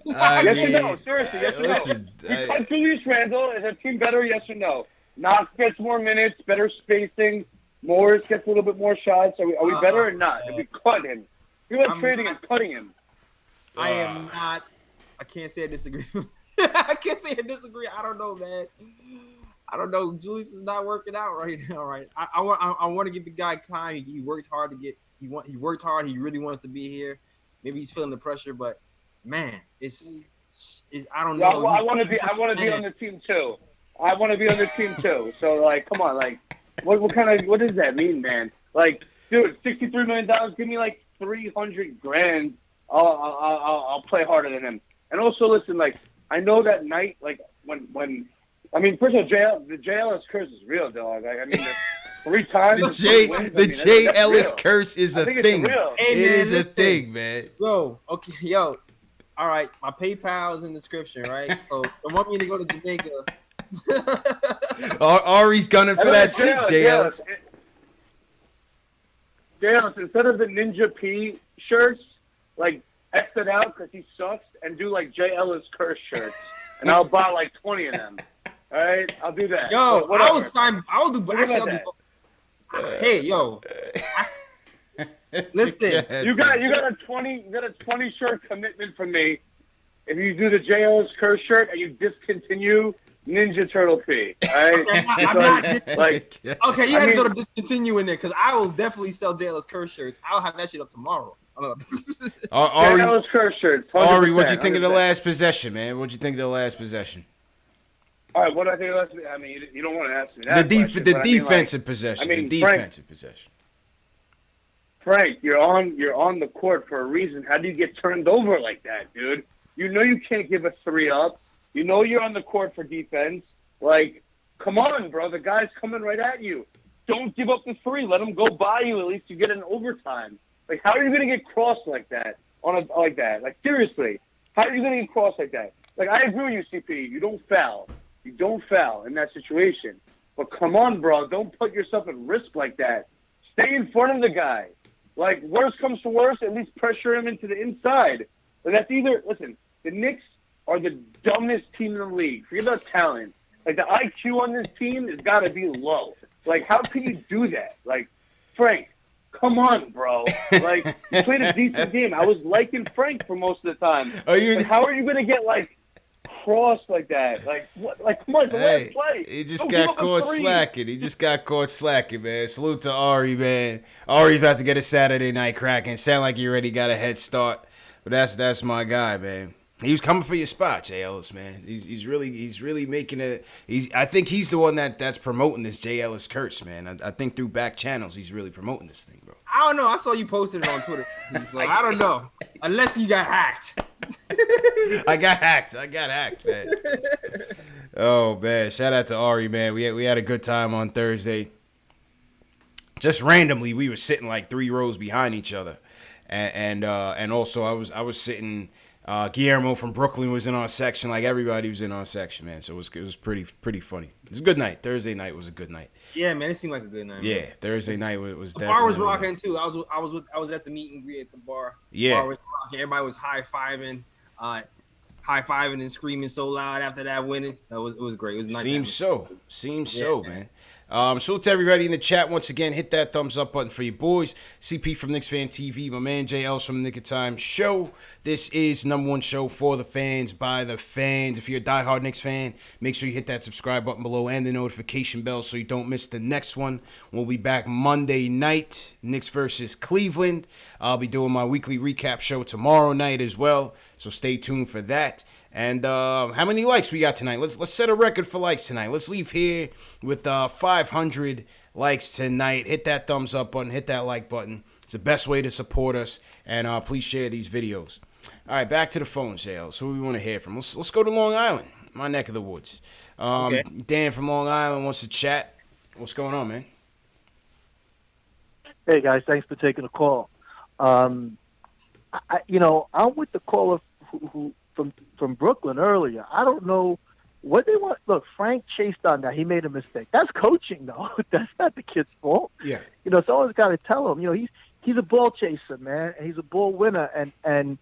Yes or no? Seriously, yes or no? We cut Julius Randle, is our team better? Yes or no? Knox gets more minutes, better spacing. Morris gets a little bit more shots. Are we better or not? If we cut him. We were trading and cutting him. I am not. I can't say I disagree. I can't say I disagree. I don't know, man. I don't know. Julius is not working out right now. Right. I want to give the guy time. He worked hard to get. He worked hard. He really wants to be here. Maybe he's feeling the pressure, but man, it's. I don't know. I want to be on the team too. I want to be on the team too. So like, come on, like, what does that mean, man? Like, dude, $63 million. Give me like $300,000. I'll play harder than him. And also, listen, like, I know that night, like, when I mean, first of all, the J. Ellis curse is real, dog. Like, I mean, 3 times. The J. Ellis curse is a thing. Hey, it is a thing, man. Bro, okay, yo. All right, my PayPal is in the description, right? So, I want me to go to Jamaica. Ari's gunning for that seat, J. Ellis. J. Ellis, instead of the Ninja P shirts, like, X it out because he sucks and do, like, J. Ellis curse shirts. And I'll buy, like, 20 of them. All right? I'll do that. Yo, I'll do. Hey, yo. Listen. You got a 20 shirt commitment from me if you do the J. Ellis curse shirt and you discontinue Ninja Turtle P. All right? Okay, you have to go to discontinue in there because I will definitely sell J. Ellis curse shirts. I'll have that shit up tomorrow. Ari, curse shirts. Ari, what'd you think of the last possession, man? What'd you think of the last possession? All right, what I think last. I mean, you don't want to ask me that. The question, but I mean, defensive possession. I mean, the defensive possession. Frank, you're on the court for a reason. How do you get turned over like that, dude? You know you can't give a 3-up. You know you're on the court for defense. Like, come on, bro. The guy's coming right at you. Don't give up the 3. Let him go by you. At least you get an overtime. Like, how are you going to get crossed like that? Like, seriously, how are you going to get crossed like that? Like, I agree with you, CP. You don't foul. You don't foul in that situation. But come on, bro. Don't put yourself at risk like that. Stay in front of the guy. Like, worst comes to worst, at least pressure him into the inside. But that's either, listen, the Knicks are the dumbest team in the league. Forget about talent. Like, the IQ on this team has got to be low. Like, how can you do that? Like, Frank, come on, bro. Like, you played a decent game. I was liking Frank for most of the time. But how are you going to get, like, crossed like that? Like, what? Like, come on, it's the last play. He just got caught slacking. He just got caught slacking, man. Salute to Ari, man. Ari's about to get a Saturday night cracking. Sound like he already got a head start. But that's my guy, man. He was coming for your spot, Jay Ellis, man. He's really making it. I think he's the one that's promoting this Jay Ellis curse, man. I think through back channels he's really promoting this thing, bro. I don't know. I saw you posted it on Twitter. So I don't know. Unless you got hacked. I got hacked, man. Oh man, shout out to Ari, man. We had a good time on Thursday. Just randomly, we were sitting like 3 rows behind each other, and also I was sitting. Guillermo from Brooklyn was in our section, like everybody was in our section, man. So it was pretty funny. It was a good night. Thursday night was a good night. Yeah, man, it seemed like a good night. Yeah, man. Thursday night was the definitely. bar was rocking too. I was at the meet and greet at the bar. Yeah, bar was rocking. Everybody was high fiving and screaming so loud after that winning. It was great. It was nice. Seems so, man. Salute to everybody in the chat once again. Hit that thumbs up button for your boys. CP from KnicksFanTV, my man JL's from Nick of Time Show. This is #1 show for the fans, by the fans. If you're a diehard Knicks fan, make sure you hit that subscribe button below and the notification bell so you don't miss the next one. We'll be back Monday night, Knicks versus Cleveland. I'll be doing my weekly recap show tomorrow night as well, so stay tuned for that. And how many likes we got tonight? Let's set a record for likes tonight. Let's leave here with 500 likes tonight. Hit that thumbs up button. Hit that like button. It's the best way to support us. And please share these videos. All right, back to the phone, sales. Who we want to hear from? Let's go to Long Island, my neck of the woods. Okay. Dan from Long Island wants to chat. What's going on, man? Hey guys, thanks for taking the call. I'm with the caller who from Brooklyn earlier. I don't know what they want. Look, Frank chased on that. He made a mistake. That's coaching, though. That's not the kid's fault. Yeah. Someone's got to tell him. He's a ball chaser, man, and he's a ball winner, and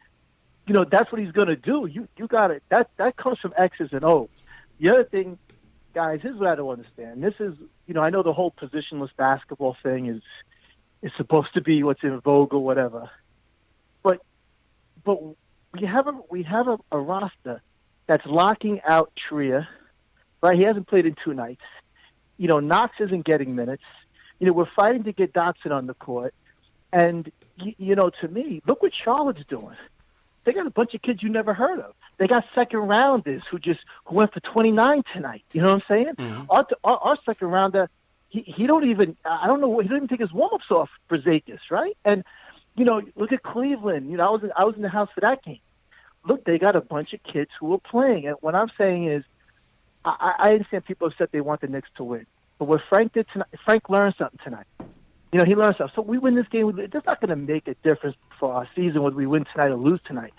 that's what he's gonna do. You got it. That comes from X's and O's. The other thing, guys, here's what I don't understand. This is, I know the whole positionless basketball thing is supposed to be what's in vogue or whatever, but we have a roster that's locking out Trier, right? He hasn't played in 2 nights. Knox isn't getting minutes. We're fighting to get Dotson on the court. And, to me, look what Charlotte's doing. They got a bunch of kids you never heard of. They got second rounders who went for 29 tonight. You know what I'm saying? Mm-hmm. Our second rounder, he don't even, I don't know, he didn't even take his warm-ups off for Zakis, right? And, look at Cleveland. I was in the house for that game. Look, they got a bunch of kids who are playing. And what I'm saying is, I understand people have said they want the Knicks to win. But what Frank did tonight, Frank learned something tonight. He learned something. So we win this game. It's not going to make a difference for our season whether we win tonight or lose tonight.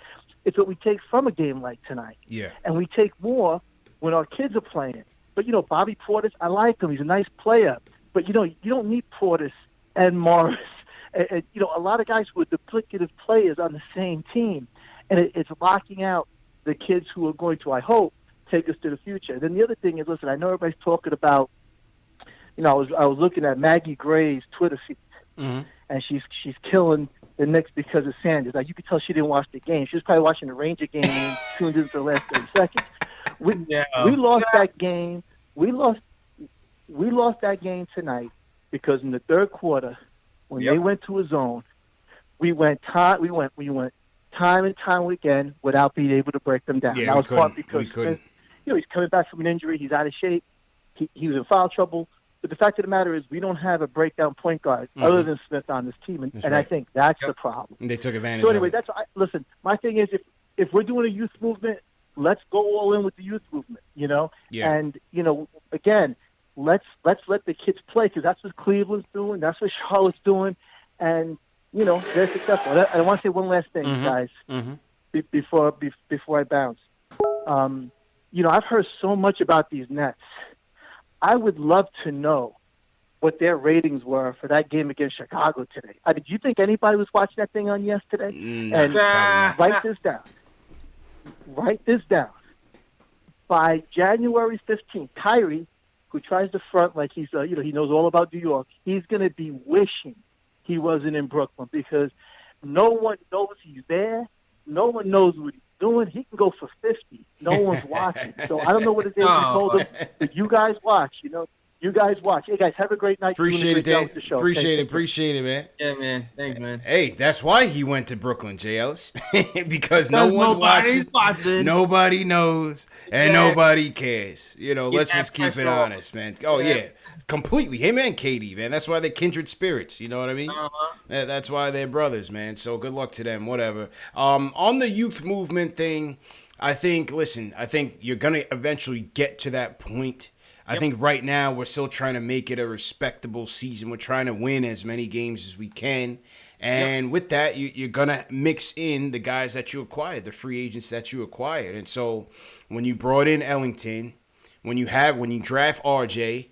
It's what we take from a game like tonight. Yeah. And we take more when our kids are playing. But, Bobby Portis, I like him. He's a nice player. But, you don't need Portis and Morris. And a lot of guys who are duplicative players on the same team. And it's locking out the kids who are going to, I hope, take us to the future. Then the other thing is, listen, I know everybody's talking about, I was looking at Maggie Gray's Twitter feed, mm-hmm. and she's killing the Knicks because of Sanders. Like, you could tell she didn't watch the game. She was probably watching the Ranger game and tuned in for the last 30 seconds. We lost that game. We lost that game tonight because in the third quarter, when they went to a zone, we went time and time again without being able to break them down. Yeah, that was part because he's coming back from an injury. He's out of shape. He was in foul trouble. But the fact of the matter is, we don't have a breakdown point guard other than Smith on this team, and right. I think that's the problem. And they took advantage. So anyway, of it. Listen. My thing is, if we're doing a youth movement, let's go all in with the youth movement. Yeah. And again, let's let the kids play because that's what Cleveland's doing. That's what Charlotte's doing, and they're successful. I want to say one last thing, guys, before I bounce. I've heard so much about these Nets. I would love to know what their ratings were for that game against Chicago today. Do you think anybody was watching that thing on yesterday? And write this down. Write this down. By January 15th, Kyrie, who tries to front like he's he knows all about New York, he's going to be wishing he wasn't in Brooklyn because no one knows he's there. No one knows what he's doing. He can go for 50. No one's watching. So I don't know what it is he told him, but you guys watch. You guys watch. Hey, guys, have a great night. Appreciate it, Dan. Appreciate it, man. Yeah, man. Thanks, man. Hey, that's why he went to Brooklyn, J. Ellis. Because no one's watching, nobody knows, and nobody cares. Let's just keep it honest, man. Oh, yeah. Completely. Him and Katie, man. That's why they're kindred spirits. You know what I mean? That's why they're brothers, man. So good luck to them, whatever. On the youth movement thing, I think you're going to eventually get to that point. I think right now we're still trying to make it a respectable season. We're trying to win as many games as we can. And with that, you're going to mix in the guys that you acquired, the free agents that you acquired. And so when you brought in Ellington, when you draft RJ,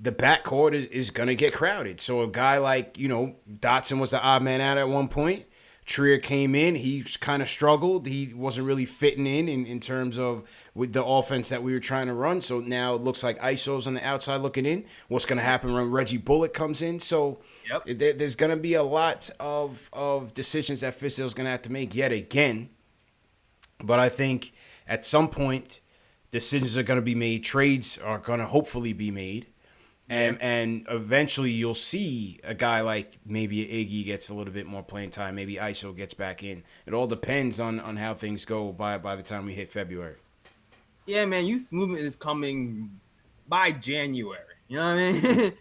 the backcourt is going to get crowded. So a guy like, Dotson was the odd man out at one point. Trier came in. He kind of struggled. He wasn't really fitting in terms of with the offense that we were trying to run. So now it looks like ISO's on the outside looking in. What's going to happen when Reggie Bullock comes in? So there's going to be a lot of decisions that Fizdale's going to have to make yet again. But I think at some point, decisions are going to be made. Trades are going to hopefully be made. And eventually you'll see a guy like maybe Iggy gets a little bit more playing time. Maybe ISO gets back in. It all depends on how things go by the time we hit February. Yeah, man, youth movement is coming by January. You know what I mean?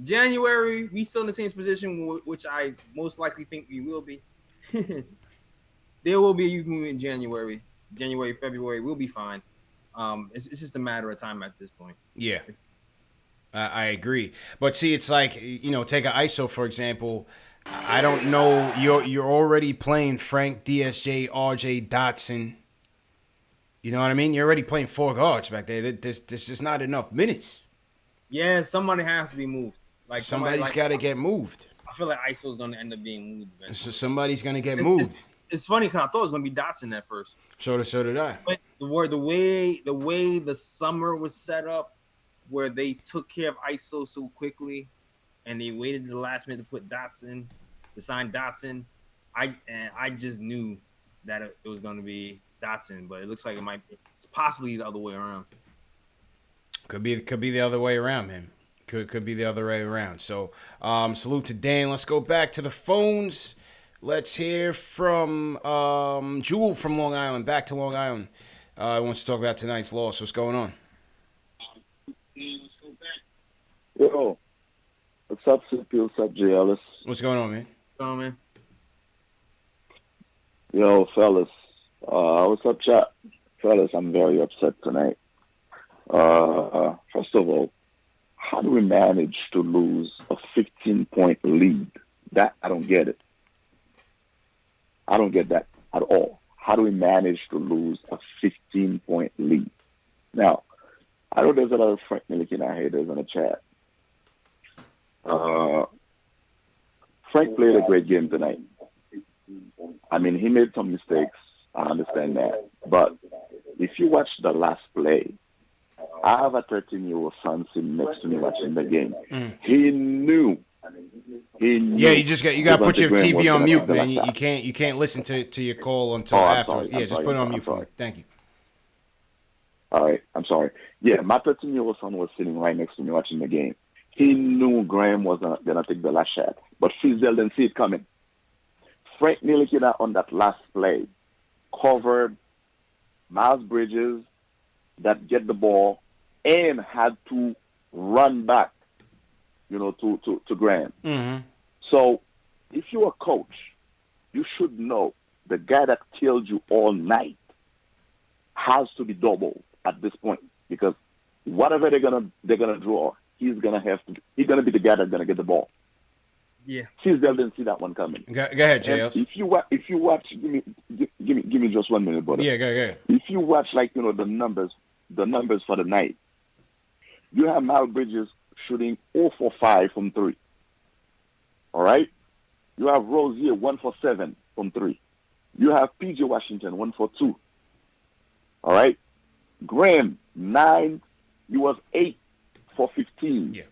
January, we still in the same position, which I most likely think we will be. There will be a youth movement in January. February, we'll be fine. It's just a matter of time at this point. Yeah. I agree. But see, it's like, take an ISO, for example. I don't know. You're already playing Frank, DSJ, RJ, Dotson. You know what I mean? You're already playing 4 guards back there. There's just not enough minutes. Yeah, somebody has to be moved. Like somebody's got to get moved. I feel like ISO's going to end up being moved eventually. So somebody's going to get moved. It's funny because I thought it was going to be Dotson at first. So did I. But the way the summer was set up, where they took care of ISO so quickly, and they waited to the last minute to sign Dotson. I just knew that it was going to be Dotson, but it looks like it's possibly the other way around. Could be the other way around, man. Could be the other way around. So salute to Dan. Let's go back to the phones. Let's hear from Jewel from Long Island. Back to Long Island. I want to talk about tonight's loss. What's going on? Yo, what's up, Sippy? What's up, J. Ellis? What's going on, man? What's going on, man? Yo, fellas. What's up, chat? Fellas, I'm very upset tonight. First of all, how do we manage to lose a 15-point lead? That, I don't get it. I don't get that at all. How do we manage to lose a 15-point lead? Now, I know there's a lot of Frank Milliken haters in the chat. Frank played a great game tonight. I mean, he made some mistakes. I understand that. But if you watch the last play, I have a 13-year-old son sitting next to me watching the game. He knew. Yeah, you got to put your TV on mute, man. You can't listen to your call until after. Yeah, just put it on mute for me. Thank you. All right, I'm sorry. Yeah, my 13-year-old son was sitting right next to me watching the game. He knew Graham was going to take the last shot, but Fizdale didn't see it coming. Frank Ntilikina on that last play covered Miles Bridges that get the ball and had to run back, to Graham. Mm-hmm. So if you're a coach, you should know the guy that killed you all night has to be doubled at this point, because whatever they're gonna draw, he's gonna be the guy that's gonna get the ball. Yeah. Fizdale didn't see that one coming. Go ahead, JLs. If you watch, give me just 1 minute, brother. Yeah, go ahead. If you watch the numbers for the night, you have Miles Bridges shooting 0 for 5 from 3. All right? You have Rozier 1 for 7 from 3. You have PJ Washington 1 for 2. All right? Graham 9. He was 8 for 15. Yeah.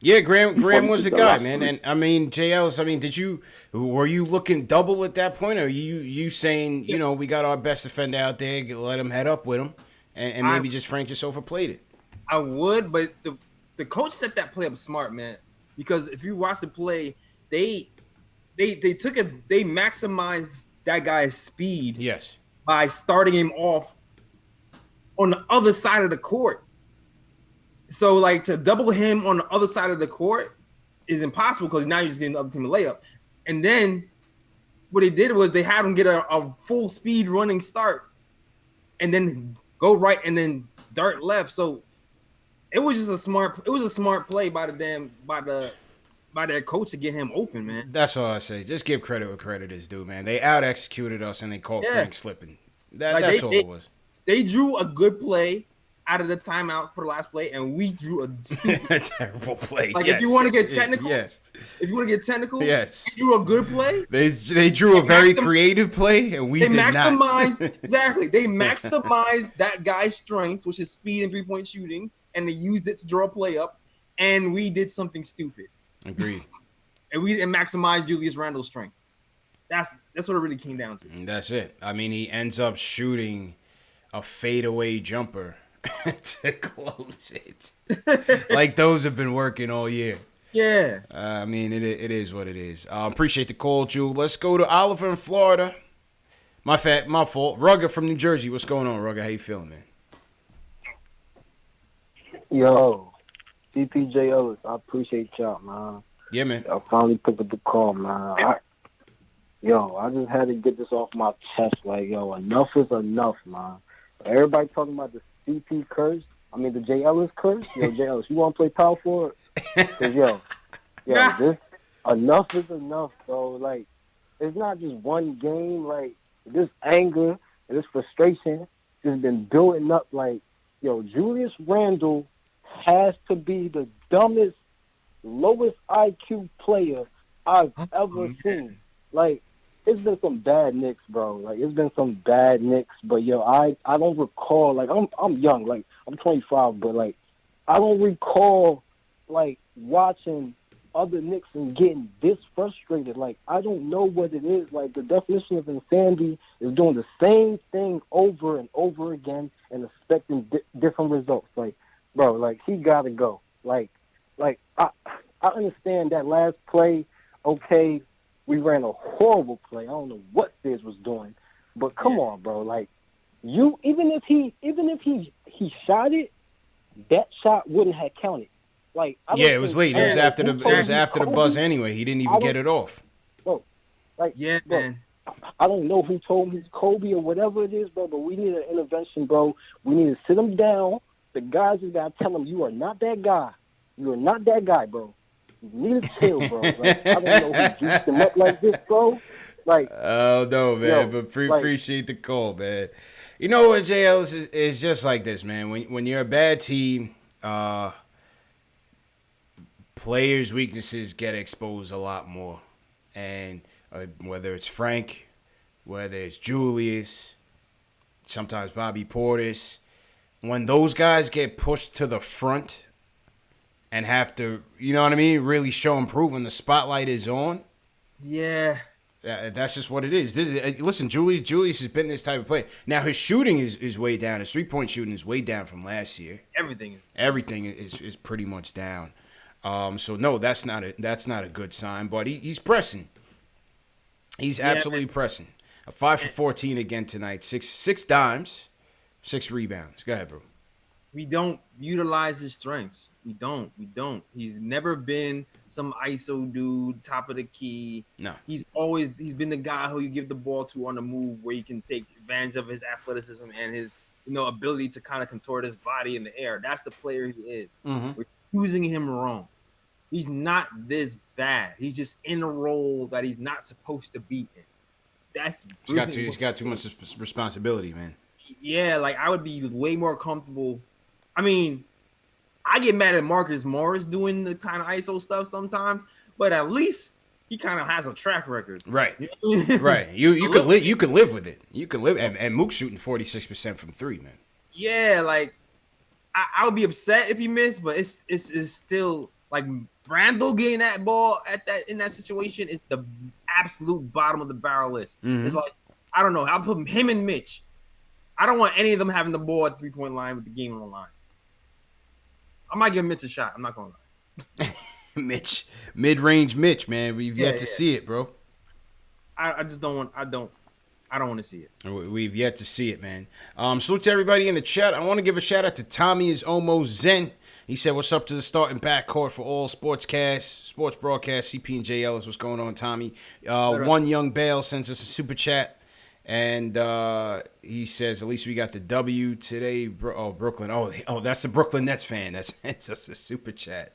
Yeah, Graham was the guy, man. And I mean, JLs, were you looking double at that point, or you saying, we got our best defender out there, let him head up with him, and maybe just Frank just overplayed it? I would, but the coach set that play up smart, man. Because if you watch the play, they maximized that guy's speed. Yes. By starting him off on the other side of the court. So, to double him on the other side of the court is impossible, because now you're just getting the other team a layup. And then what they did was they had him get a full speed running start and then go right and then dart left. So it was just a smart play by their coach to get him open, man. That's all I say. Just give credit where credit is due, man. They out-executed us, and they caught Frank slipping. That's all it was. They drew a good play out of the timeout for the last play, and we drew a terrible play. If you want to get technical, yes. If you want to get technical, yes. They drew a good play. They drew a very creative play, and we did not. Exactly. They maximized that guy's strengths, which is speed and 3-point shooting, and they used it to draw a play up, and we did something stupid. Agreed. and maximized Julius Randle's strengths. That's what it really came down to. And that's it. I mean, he ends up shooting a fadeaway jumper to close it. Like those have been working all year. Yeah. I mean, it is what it is. Appreciate the call, Jewel. Let's go to Oliver in Florida. My fault. Rugger from New Jersey. What's going on, Rugger? How you feeling, man? Yo, CPJ I appreciate y'all, man. Yeah, man. I finally picked up the call, man. I just had to get this off my chest. Enough is enough, man. Everybody talking about the CP curse. I mean, the J. Ellis curse. Yo, J. Ellis, you want to play power forward? Because, this enough is enough, bro. It's not just one game. This anger and this frustration has been building up. Julius Randle has to be the dumbest, lowest IQ player I've ever seen. It's been some bad Knicks, bro. It's been some bad Knicks. But, I don't recall. I'm young. I'm 25. But, I don't recall, watching other Knicks and getting this frustrated. I don't know what it is. The definition of insanity is doing the same thing over and over again and expecting different results. Bro, he got to go. I understand that last play, okay, we ran a horrible play. I don't know what Fizz was doing, but come on, bro. Even if he shot it, that shot wouldn't have counted. It was late. It was after the buzz anyway. He didn't even get it off. Bro, man. I don't know who told him Kobe or whatever it is, bro. But we need an intervention, bro. We need to sit him down. The guys just gotta tell him you are not that guy. You are not that guy, bro. You need to chill, bro. I don't know who juiced him up like this, bro. Oh no, man. But appreciate the call, man. You know what, JL is just like this, man. When you're a bad team, players' weaknesses get exposed a lot more, and whether it's Frank, whether it's Julius, sometimes Bobby Portis, when those guys get pushed to the front and have to, you know what I mean, really show and prove when the spotlight is on. Yeah. That's just what it is. Listen, Julius has been this type of player. Now his shooting is way down. His 3-point shooting is way down from last year. Everything is pretty much down. So no, that's not a good sign. But he's pressing. He's absolutely pressing. 5 for 14 again tonight. Six dimes. 6 rebounds. Go ahead, bro. We don't utilize his strengths. We don't. He's never been some ISO dude, top of the key. No. He's been the guy who you give the ball to on the move, where you can take advantage of his athleticism and his ability to kind of contort his body in the air. That's the player he is. Mm-hmm. We're using him wrong. He's not this bad. He's just in a role that he's not supposed to be in. That's he's got too much responsibility, man. Yeah, like I would be way more comfortable. I mean, I get mad at Marcus Morris doing the kind of ISO stuff sometimes, but at least he kind of has a track record. Right. Right. You can live with it. You can live, and Mook's shooting 46% from 3, man. Yeah, like I would be upset if he missed, but it's still like Randle getting that ball in that situation is the absolute bottom of the barrel list. Mm-hmm. It's like, I don't know. I'll put him and Mitch. I don't want any of them having the ball at 3-point line with the game on the line. I might give Mitch a shot. I'm not gonna lie. Mitch, mid-range Mitch, man. We've yet to see it, bro. I just don't want. I don't want to see it. We've yet to see it, man. Salute to everybody in the chat. I want to give a shout out to Tommy is almost Zen. He said, "What's up to the starting backcourt for all sports broadcast? CP and J Ellis. What's going on, Tommy? One Young Bale sends us a super chat." And he says, at least we got the W today. Brooklyn. Oh, that's the Brooklyn Nets fan. That's just a super chat.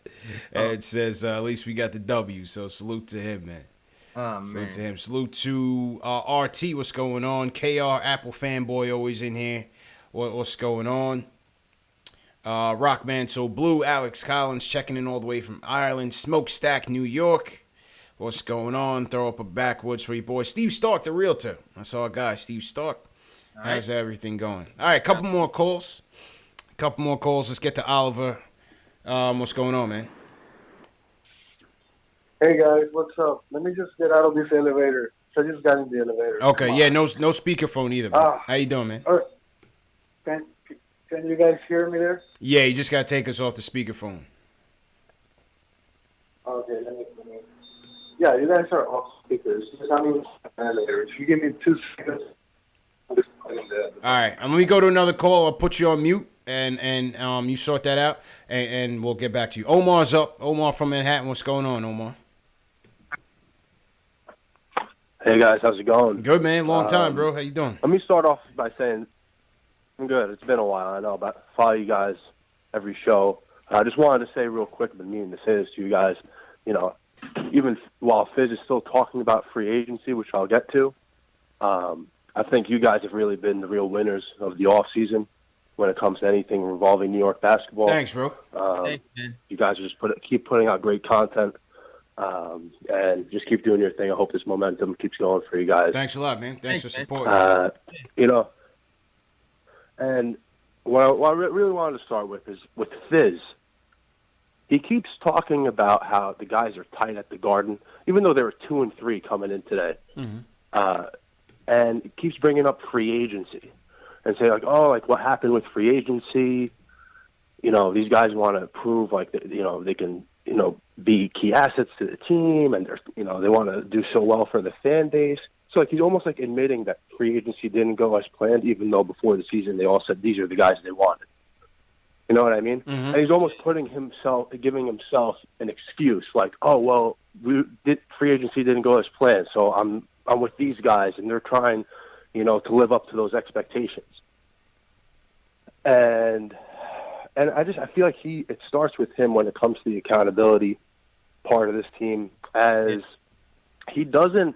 And it says, at least we got the W. So salute to him, man. Salute to him. Salute to RT. What's going on? KR, Apple fanboy, always in here. What's going on? Rockman So Blue, Alex Collins checking in all the way from Ireland. Smokestack, New York. What's going on? Throw up a backwoods for your boy. Steve Stark, the realtor. I saw a guy, Steve Stark. How's everything going? All right, couple more calls. Let's get to Oliver. What's going on, man? Hey, guys. What's up? Let me just get out of this elevator. I just got in the elevator. Okay, yeah, no speakerphone either, bro. How you doing, man? Can you guys hear me there? Yeah, you just got to take us off the speakerphone. Okay, let me. Yeah, you guys are off speakers. I'm in the elevator. If you give me 2 seconds, I'm just putting that. All right, let me go to another call. I'll put you on mute, and you sort that out, and we'll get back to you. Omar's up. Omar from Manhattan. What's going on, Omar? Hey, guys. How's it going? Good, man. Long time, bro. How you doing? Let me start off by saying I'm good. It's been a while. I know, but I follow you guys every show. I just wanted to say real quick, I've been meaning to say this to you guys, even while Fizz is still talking about free agency, which I'll get to, I think you guys have really been the real winners of the offseason when it comes to anything involving New York basketball. Thanks, bro. Thanks, man. You guys are just keep putting out great content, and just keep doing your thing. I hope this momentum keeps going for you guys. Thanks a lot, man. Thanks for supporting us. And what I really wanted to start with is with Fizz. He keeps talking about how the guys are tight at the Garden, even though they were 2 and 3 coming in today. Mm-hmm. And he keeps bringing up free agency and say what happened with free agency? These guys want to prove they can be key assets to the team, and they want to do so well for the fan base. So he's almost admitting that free agency didn't go as planned, even though before the season they all said these are the guys they wanted. You know what I mean? Mm-hmm. And he's almost giving himself an excuse, free agency didn't go as planned, so I'm with these guys, and they're trying, to live up to those expectations. And I feel like it starts with him when it comes to the accountability part of this team, as he doesn't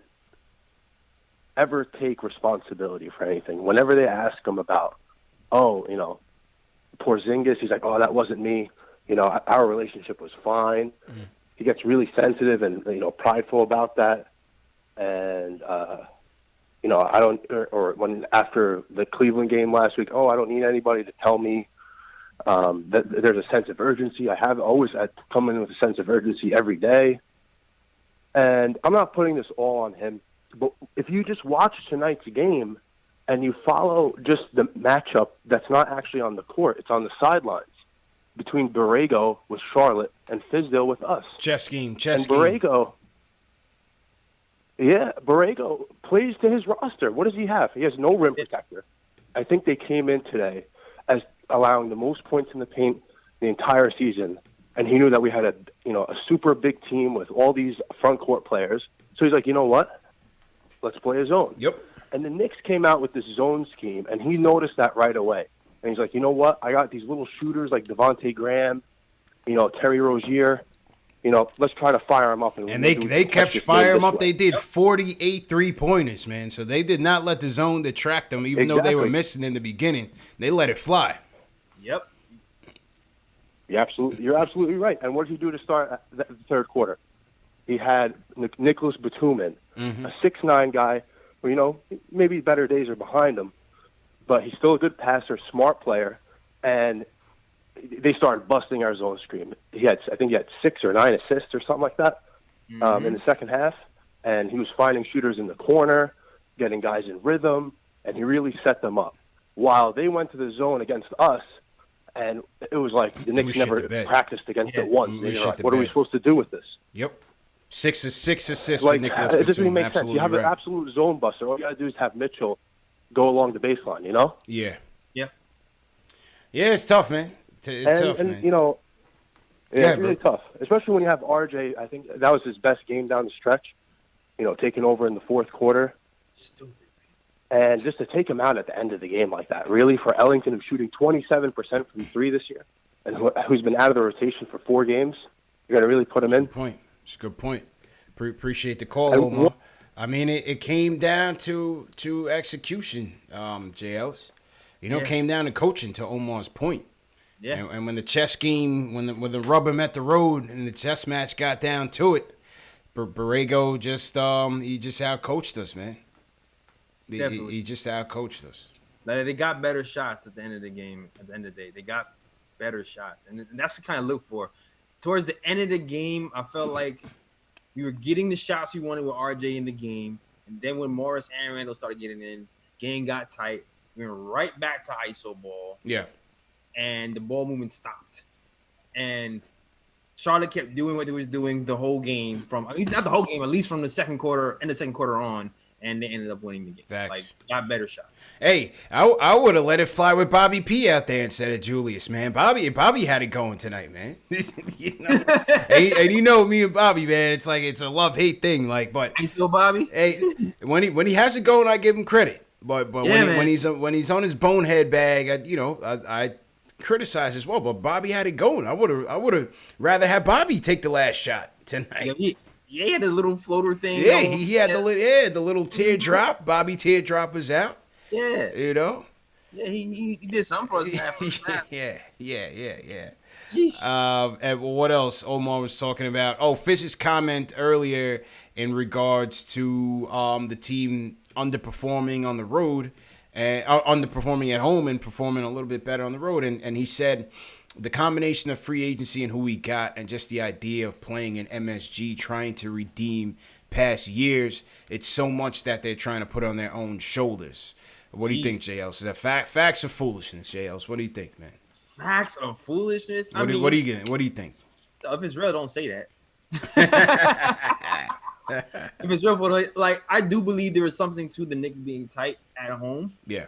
ever take responsibility for anything. Whenever they ask him about, Porzingis, he's like, that wasn't me. Our relationship was fine. Mm-hmm. He gets really sensitive and, prideful about that. And, I don't, or when after the Cleveland game last week, I don't need anybody to tell me that there's a sense of urgency. I come in with a sense of urgency every day. And I'm not putting this all on him, but if you just watch tonight's game, and you follow just the matchup that's not actually on the court, it's on the sidelines between Borrego with Charlotte and Fizdale with us. Chess scheme. Borrego plays to his roster. What does he have? He has no rim protector. I think they came in today as allowing the most points in the paint the entire season, and he knew that we had a super big team with all these front court players. So he's like, you know what? Let's play a zone. Yep. And the Knicks came out with this zone scheme, and he noticed that right away. And he's like, you know what? I got these little shooters like Devontae Graham, Terry Rozier. Let's try to fire them up. And they kept firing them up. They did 48 3-pointers, man. So they did not let the zone detract them, even though they were missing in the beginning. They let it fly. Yep. You're absolutely right. And what did he do to start the third quarter? He had Nicholas Batum, a 6'9" guy who, maybe better days are behind him, but he's still a good passer, smart player, and they started busting our zone screen. I think he had 6 or 9 assists or something like that in the second half, and he was finding shooters in the corner, getting guys in rhythm, and he really set them up. While they went to the zone against us, and it was like the Knicks never practiced against it once. They were like, what are we supposed to do with this? Yep. 6 assists for Nicholas Batum. It doesn't even make sense. You have an absolute zone buster. All you got to do is have Mitchell go along the baseline, Yeah. Yeah. Yeah, it's tough, man. It's tough, man. It's really tough, especially when you have RJ. I think that was his best game down the stretch, taking over in the fourth quarter. Stupid. And just to take him out at the end of the game like that, really, for Ellington, who's shooting 27% from 3 this year, and who's been out of the rotation for 4 games, you're going to really put him in? It's a good point. Appreciate the call, Omar. I mean, it came down to execution, JLs. Came down to coaching, to Omar's point. Yeah. And when the chess game, when the rubber met the road and the chess match got down to it, Borrego just he just outcoached us, man. He just outcoached us. They got better shots at the end of the game. At the end of the day, they got better shots, and that's the kind of look for. Towards the end of the game, I felt like we were getting the shots we wanted with RJ in the game, and then when Morris and Randle started getting in, game got tight. We went right back to ISO ball. Yeah. And the ball movement stopped. And Charlotte kept doing what they was doing the whole game, at least from the second quarter on, and they ended up winning the game. Facts. Got better shots. Hey, I would have let it fly with Bobby P out there instead of Julius, man. Bobby had it going tonight, man. and me and Bobby, man, it's like it's a love-hate thing. But you still Bobby? Hey, when he has it going, I give him credit. But when he's on his bonehead bag, I criticize as well. But Bobby had it going. I would have rather had Bobby take the last shot tonight. Yeah, he had a little floater thing. Yeah, he had the little teardrop. Bobby teardrop was out. Yeah. Yeah, he did something for us. Yeah. And what else Omar was talking about? Oh, Fish's comment earlier in regards to the team underperforming on the road, underperforming at home and performing a little bit better on the road. And he said the combination of free agency and who we got and just the idea of playing in MSG, trying to redeem past years, it's so much that they're trying to put on their own shoulders. What do you think, JL? Is that facts or foolishness, JL? What do you think, man? Facts or foolishness? What do you think? If it's real, don't say that. If it's real, I do believe there is something to the Knicks being tight at home. Yeah.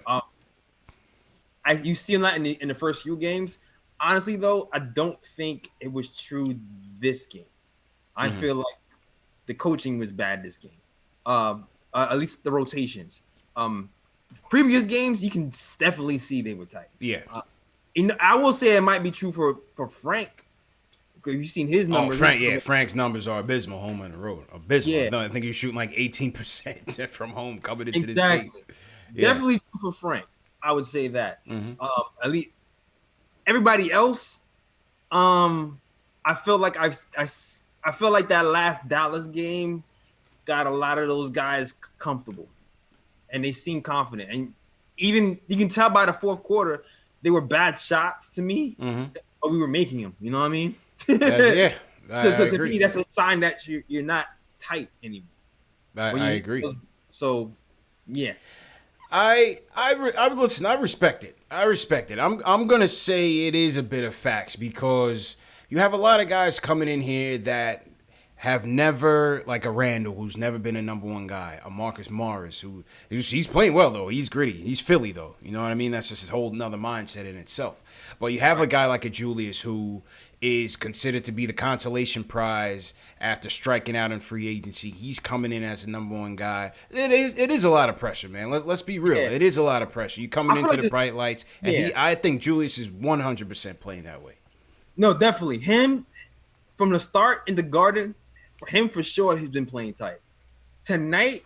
You see that in the first few games. Honestly, though, I don't think it was true this game. I feel like the coaching was bad this game. At least the rotations. Previous games, you can definitely see they were tight. Yeah. I will say it might be true for Frank. Because you've seen his numbers. Frank's numbers are abysmal home and the road. Abysmal. Yeah. No, I think he was shooting like 18% from home coming into this game. Yeah. Definitely true for Frank. I would say that. At least everybody else, I feel like I feel like that last Dallas game got a lot of those guys comfortable, and they seem confident. And even you can tell by the fourth quarter, they were bad shots to me, but we were making them. You know what I mean? I To agree. me, that's a sign that you're not tight anymore. I agree. So, yeah. I listen. I respect it. I'm gonna say it is a bit of facts because you have a lot of guys coming in here that have never, like a Randle, who's never been a number one guy, a Marcus Morris, he's playing well, though. He's gritty. He's Philly, though. You know what I mean? That's just a whole nother mindset in itself. But you have a guy like a Julius who is considered to be the consolation prize after striking out in free agency. He's coming in as a number one guy. It is a lot of pressure, man. Let's be real. Yeah. It is a lot of pressure. You coming into the bright lights, and I think Julius is 100% playing that way. No, definitely. Him, from the start in the Garden, for him for sure, he's been playing tight. Tonight,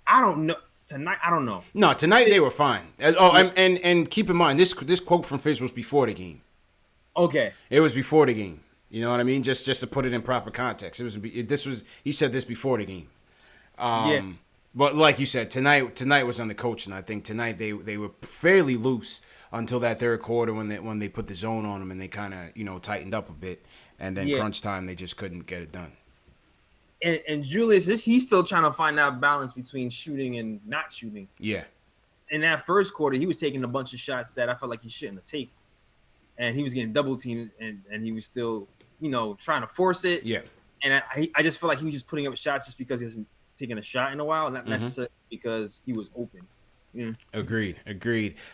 I don't know. No, tonight they were fine. And keep in mind, this quote from Fizz was before the game. Okay. It was before the game. You know what I mean? Just to put it in proper context. He said this before the game. But like you said, tonight was on the coach, and I think tonight they were fairly loose until that third quarter when they put the zone on them and they kind of tightened up a bit, and then crunch time they just couldn't get it done. And Julius, he's still trying to find that balance between shooting and not shooting. Yeah. In that first quarter, he was taking a bunch of shots that I felt like he shouldn't have taken. And he was getting double teamed, and he was still, trying to force it. Yeah. And I just feel like he was just putting up shots just because he hasn't taken a shot in a while, not necessarily because he was open. Yeah. Agreed.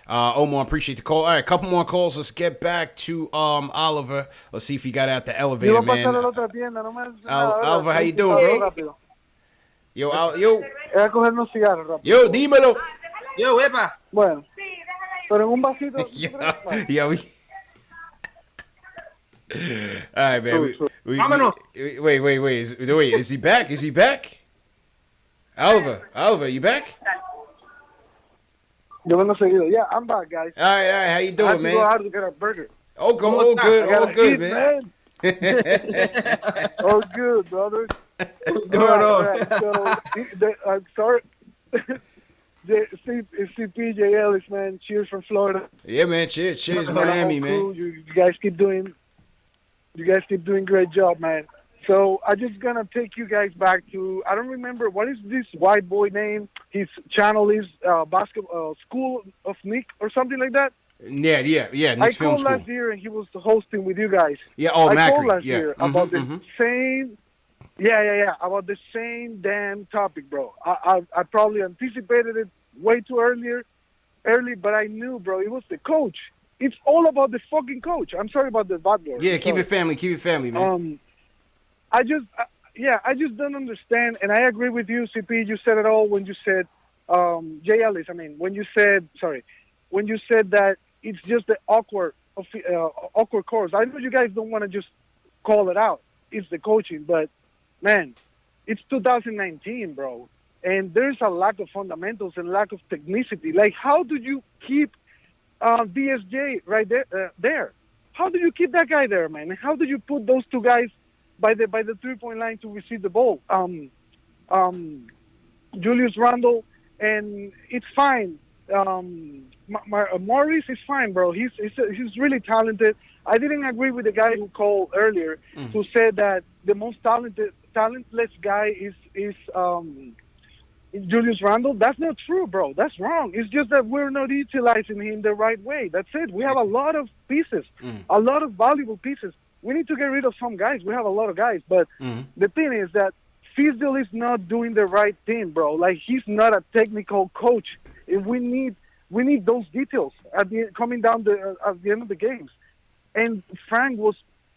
Omar, appreciate the call. All right, a couple more calls. Let's get back to Oliver. Let's see if he got out the elevator, man. Oliver, how you doing, bro? Yo. Yo, dímelo. Yo, epa. Bueno, pero en un vasito. Yo. All right, man. Wait. Is he back? Oliver, you back? Yo vengo seguido. Yeah, I'm back, guys. All right. How you doing, man? I have to go out to get a burger. All good, man. All good, brother. What's going on? Right, I'm sorry. CP Ellis, man. Cheers from Florida. Yeah, man. Cheers, Miami, man. You guys keep doing great job, man. So I'm just gonna take you guys back to, I don't remember, what is this white boy name? His channel is basketball School of Nick or something like that. Yeah. Nick's I Film called School. last year and he was hosting with you guys. Yeah. I called Macri. last year about the same. Yeah, about the same damn topic, bro. I probably anticipated it way too early, but I knew, bro, it was the coach. It's all about the fucking coach. I'm sorry about the bad word. Yeah, keep it family, man. I just don't understand, and I agree with you, CP. You said it all when you said, Jay Ellis. I mean, when you said that it's just the awkward course. I know you guys don't want to just call it out. It's the coaching, but man, it's 2019, bro, and there's a lack of fundamentals and lack of technicity. Like, how do you keep DSJ right there? How do you keep that guy there, man? How do you put those two guys by the 3-point line to receive the ball? Julius Randle, and it's fine. Morris is fine, bro. He's really talented. I didn't agree with the guy who called earlier, who said that the most talentless guy is Julius Randle. That's not true, bro. That's wrong. It's just that we're not utilizing him the right way. That's it. We have a lot of pieces, a lot of valuable pieces. We need to get rid of some guys. We have a lot of guys, but the thing is that Fizdale is not doing the right thing, bro. Like, he's not a technical coach. We need those details coming down at the end of the games. And Frank was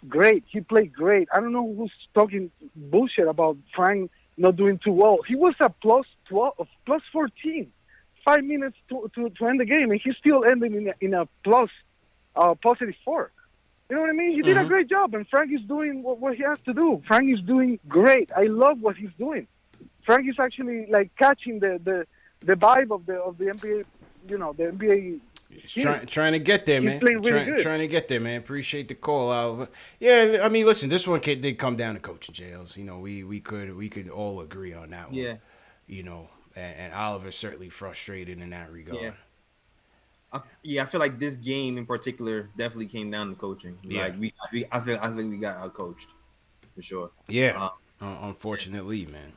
great. He played great. I don't know who's talking bullshit about Frank not doing too well. He was a plus 14, 5 minutes to end the game, and he still ended in a positive 4. You know what I mean? He did a great job, and Frank is doing what he has to do. Frank is doing great. I love what he's doing. Frank is actually like catching the vibe of the NBA. The NBA. Trying to get there, man. Really trying to get there, man. Appreciate the call, Oliver. Yeah, I mean, listen, this one did come down to coaching, jails. We could all agree on that one. Yeah. And Oliver's certainly frustrated in that regard. Yeah. I feel like this game in particular definitely came down to coaching. Yeah. Like I think we got outcoached for sure. Yeah. Unfortunately, man.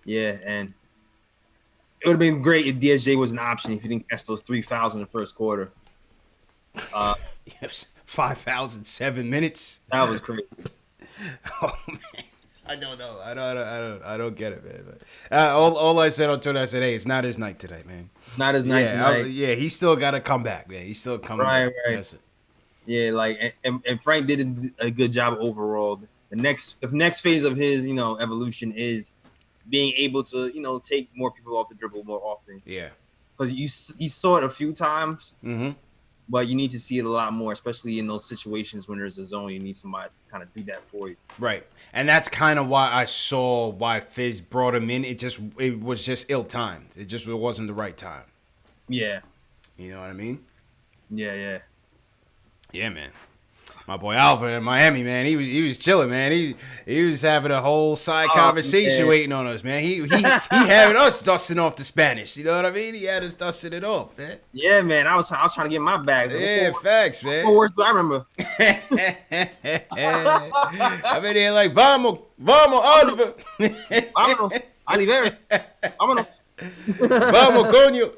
Yeah, and it would have been great if DSJ was an option if he didn't catch those 3 fouls in the first quarter. 5 fouls in 7 minutes. That was crazy. Oh man. I don't know. I don't get it, man. But, all I said on Twitter, I said, hey, it's not his night today, man. It's not his night tonight. Yeah, he's still got to come back, man. He's still coming back. Right. That's it. Yeah, like and Frank did a good job overall. The next phase of his, evolution is being able to, take more people off the dribble more often. Yeah. Because you saw it a few times, but you need to see it a lot more, especially in those situations when there's a zone. You need somebody to kind of do that for you. Right, and that's kind of why I saw why Fizz brought him in. It was just ill-timed. It wasn't the right time. Yeah. You know what I mean? Yeah. Yeah, man. My boy Alpha in Miami, man, he was chilling, man. He was having a whole side conversation waiting on us, man. He having us dusting off the Spanish. You know what I mean? He had us dusting it off, man. Yeah, man. I was trying to get my bag. Yeah, facts, man. What words do I remember? I've been here like vamos, Oliver. Vámonos, Oliver. Vámonos. Vamos, coño.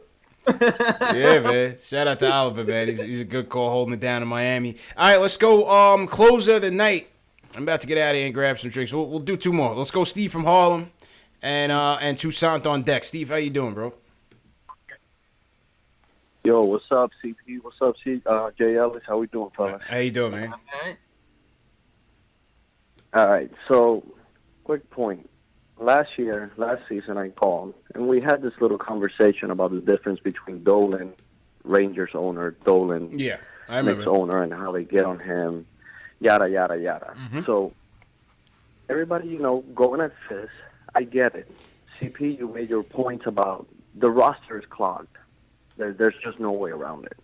Yeah, man. Shout out to Oliver, man. He's a good call holding it down in Miami. All right, let's go. Closer of the night. I'm about to get out of here and grab some drinks. We'll do two more. Let's go, Steve from Harlem, and Toussaint on deck. Steve, how you doing, bro? Yo, what's up, CP? What's up, Jay Ellis? How we doing, fellas? How you doing, man? All right. So, quick point. Last season, I called, and we had this little conversation about the difference between Dolan, Rangers owner, Dolan, yeah, I remember. Knicks owner, and how they get on him, yada, yada, yada. So, everybody, going at Fizz, I get it. CP, you made your point about the roster is clogged. There's just no way around it.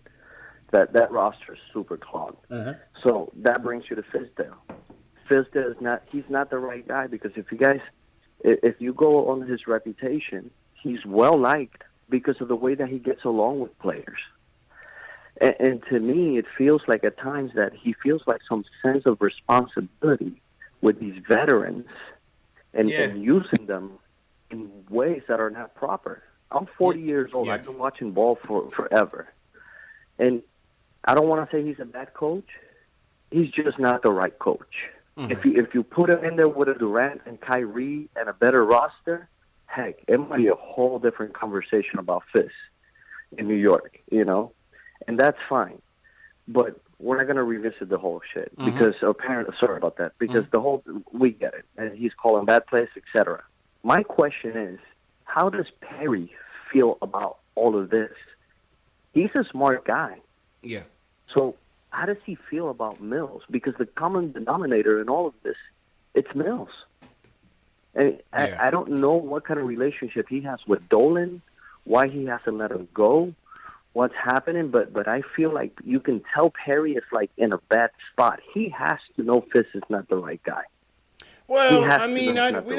That roster is super clogged. So, that brings you to Fizdale. Fizdale he's not the right guy, because if you go on his reputation, he's well liked because of the way that he gets along with players. And to me, it feels like at times that he feels like some sense of responsibility with these veterans and using them in ways that are not proper. I'm 40 years old. I've been watching ball for forever. And I don't want to say he's a bad coach. He's just not the right coach. If you put him in there with a Durant and Kyrie and a better roster, heck, it might be a whole different conversation about Fizz in New York, and that's fine. But we're not going to revisit the whole shit because apparently, sorry about that, because we get it, and he's calling bad plays, etc. My question is, how does Perry feel about all of this? He's a smart guy. Yeah. So how does he feel about Mills? Because the common denominator in all of this, it's Mills. And I don't know what kind of relationship he has with Dolan, why he hasn't let him go, what's happening, but I feel like you can tell Perry is like in a bad spot. He has to know Fizz is not the right guy. Well, I mean, we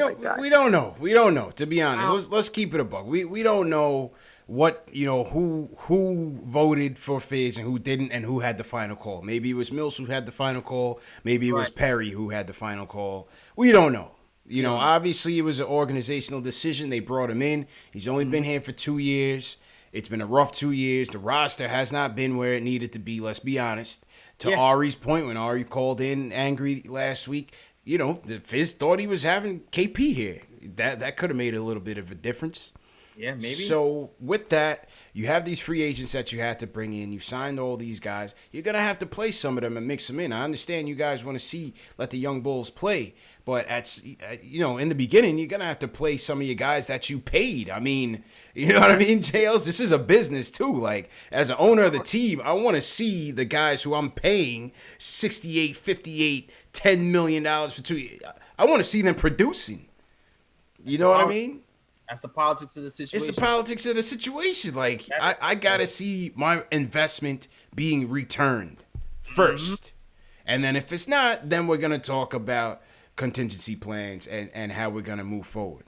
don't know. We don't know, to be honest. Let's keep it a buck. We don't know what, who voted for Fizz and who didn't and who had the final call. Maybe it was Mills who had the final call. Maybe it was Perry who had the final call. We don't know. Obviously it was an organizational decision. They brought him in. He's only been here for 2 years. It's been a rough 2 years. The roster has not been where it needed to be, let's be honest. To Ari's point, when Ari called in angry last week, the Fizz thought he was having KP here. That could have made a little bit of a difference. Yeah, maybe. So with that, you have these free agents that you had to bring in. You signed all these guys. You're going to have to play some of them and mix them in. I understand you guys want to let the young bulls play. But in the beginning, you're going to have to play some of your guys that you paid. I mean, you know what I mean, JLs? This is a business too. Like, as an owner of the team, I want to see the guys who I'm paying $68, $58, $10 million for 2 years. I want to see them producing. You know what I mean? That's the politics of the situation. It's the politics of the situation. Like, I got to see my investment being returned first. And then if it's not, then we're going to talk about contingency plans and how we're going to move forward.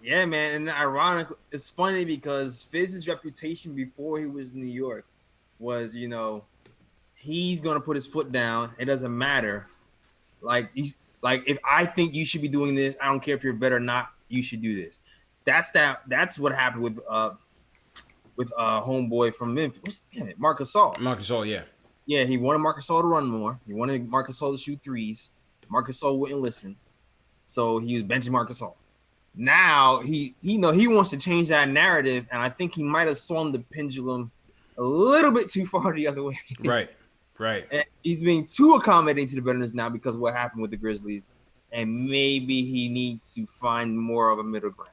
Yeah, man. And ironically, it's funny because Fizz's reputation before he was in New York was, he's going to put his foot down. It doesn't matter. Like, if I think you should be doing this, I don't care if you're better or not, you should do this. That's what happened with homeboy from Memphis. Marc Gasol. Marc Gasol, yeah. Yeah, he wanted Marc Gasol to run more. He wanted Marc Gasol to shoot threes. Marc Gasol wouldn't listen. so he was benching Marcus All. Now he wants to change that narrative, and I think he might have swung the pendulum a little bit too far the other way. Right. And he's being too accommodating to the veterans now because of what happened with the Grizzlies, and maybe he needs to find more of a middle ground.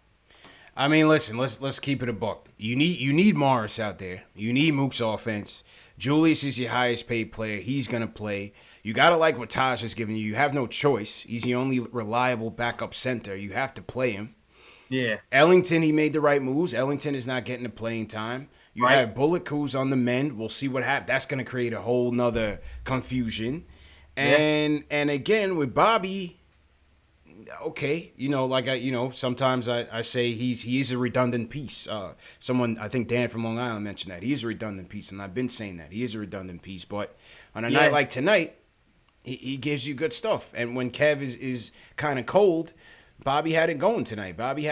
I mean, listen, let's keep it a buck. You need Morris out there. You need Mook's offense. Julius is your highest paid player. He's gonna play. You gotta like what Taj is giving you. You have no choice. He's the only reliable backup center. You have to play him. Yeah. Ellington, he made the right moves. Ellington is not getting the playing time. You Right. have Bullock, who's on the mend. We'll see what happens. That's gonna create a whole nother confusion. And again with Bobby. Okay, sometimes I say he's a redundant piece. Someone, I think Dan from Long Island mentioned that. He's a redundant piece, and I've been saying that. He is a redundant piece, but on a night like tonight, he gives you good stuff. And when Kev is kind of cold, Bobby had it going tonight. Bobby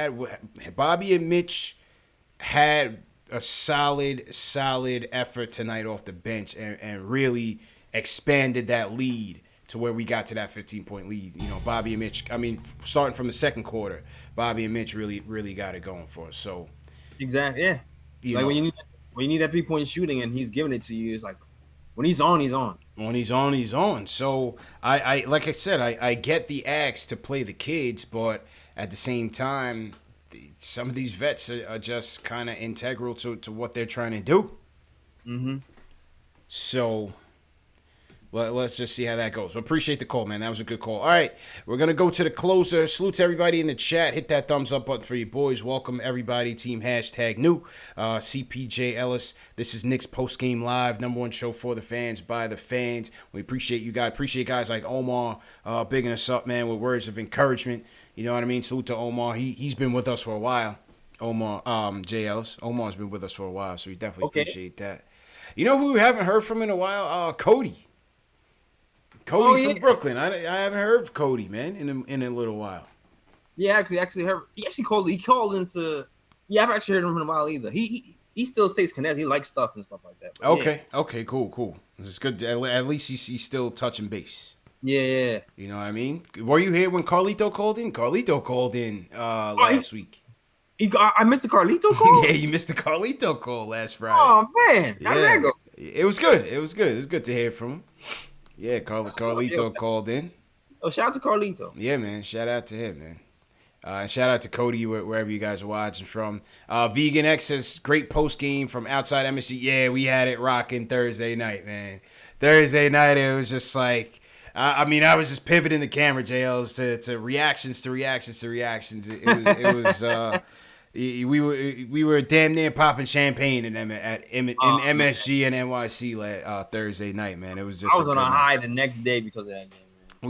and Mitch had a solid effort tonight off the bench and really expanded that lead to where we got to that 15-point lead. Bobby and Mitch, I mean, starting from the second quarter, Bobby and Mitch really got it going for us. So exactly, yeah. When you need that 3-point shooting and he's giving it to you, it's like when he's on, he's on. When he's on, he's on. So I like I said, I get the axe to play the kids, but at the same time, some of these vets are just kind of integral to what they're trying to do. Mm-hmm. So let's just see how that goes. Appreciate the call, man. That was a good call. All right, we're going to go to the closer. Salute to everybody in the chat. Hit that thumbs up button for you boys. Welcome, everybody. Team #new. CPJ Ellis. This is Knicks Postgame Live, #1 show for the fans, by the fans. We appreciate you guys. Appreciate guys like Omar bigging us up, man, with words of encouragement. You know what I mean? Salute to Omar. He's been with us for a while. Omar, J. Ellis. Omar's been with us for a while, so we definitely appreciate that. You know who we haven't heard from in a while? Cody. From Brooklyn. I haven't heard of Cody, man, in a little while. Yeah, actually heard. He called into. Yeah, I've actually heard him in a while either. He still stays connected. He likes stuff and stuff like that. But Okay, cool. It's good. At least he's still touching base. Yeah. You know what I mean? Were you here when Carlito called in? Carlito called in last week. I missed the Carlito call? Yeah, you missed the Carlito call last Friday. Oh, man. How did that go? It was good. It was good to hear from him. Yeah, Carlito called in. Oh, shout out to Carlito. Yeah, man. Shout out to him, man. Shout out to Cody, wherever you guys are watching from. Vegan X says, great post game from outside MSC. Yeah, we had it rocking Thursday night, man. Thursday night, it was just like, I was just pivoting the camera, JLs, to reactions. It was we were damn near popping champagne in MSG and NYC Thursday night, man. It was just. I was on a high the next day because of that game,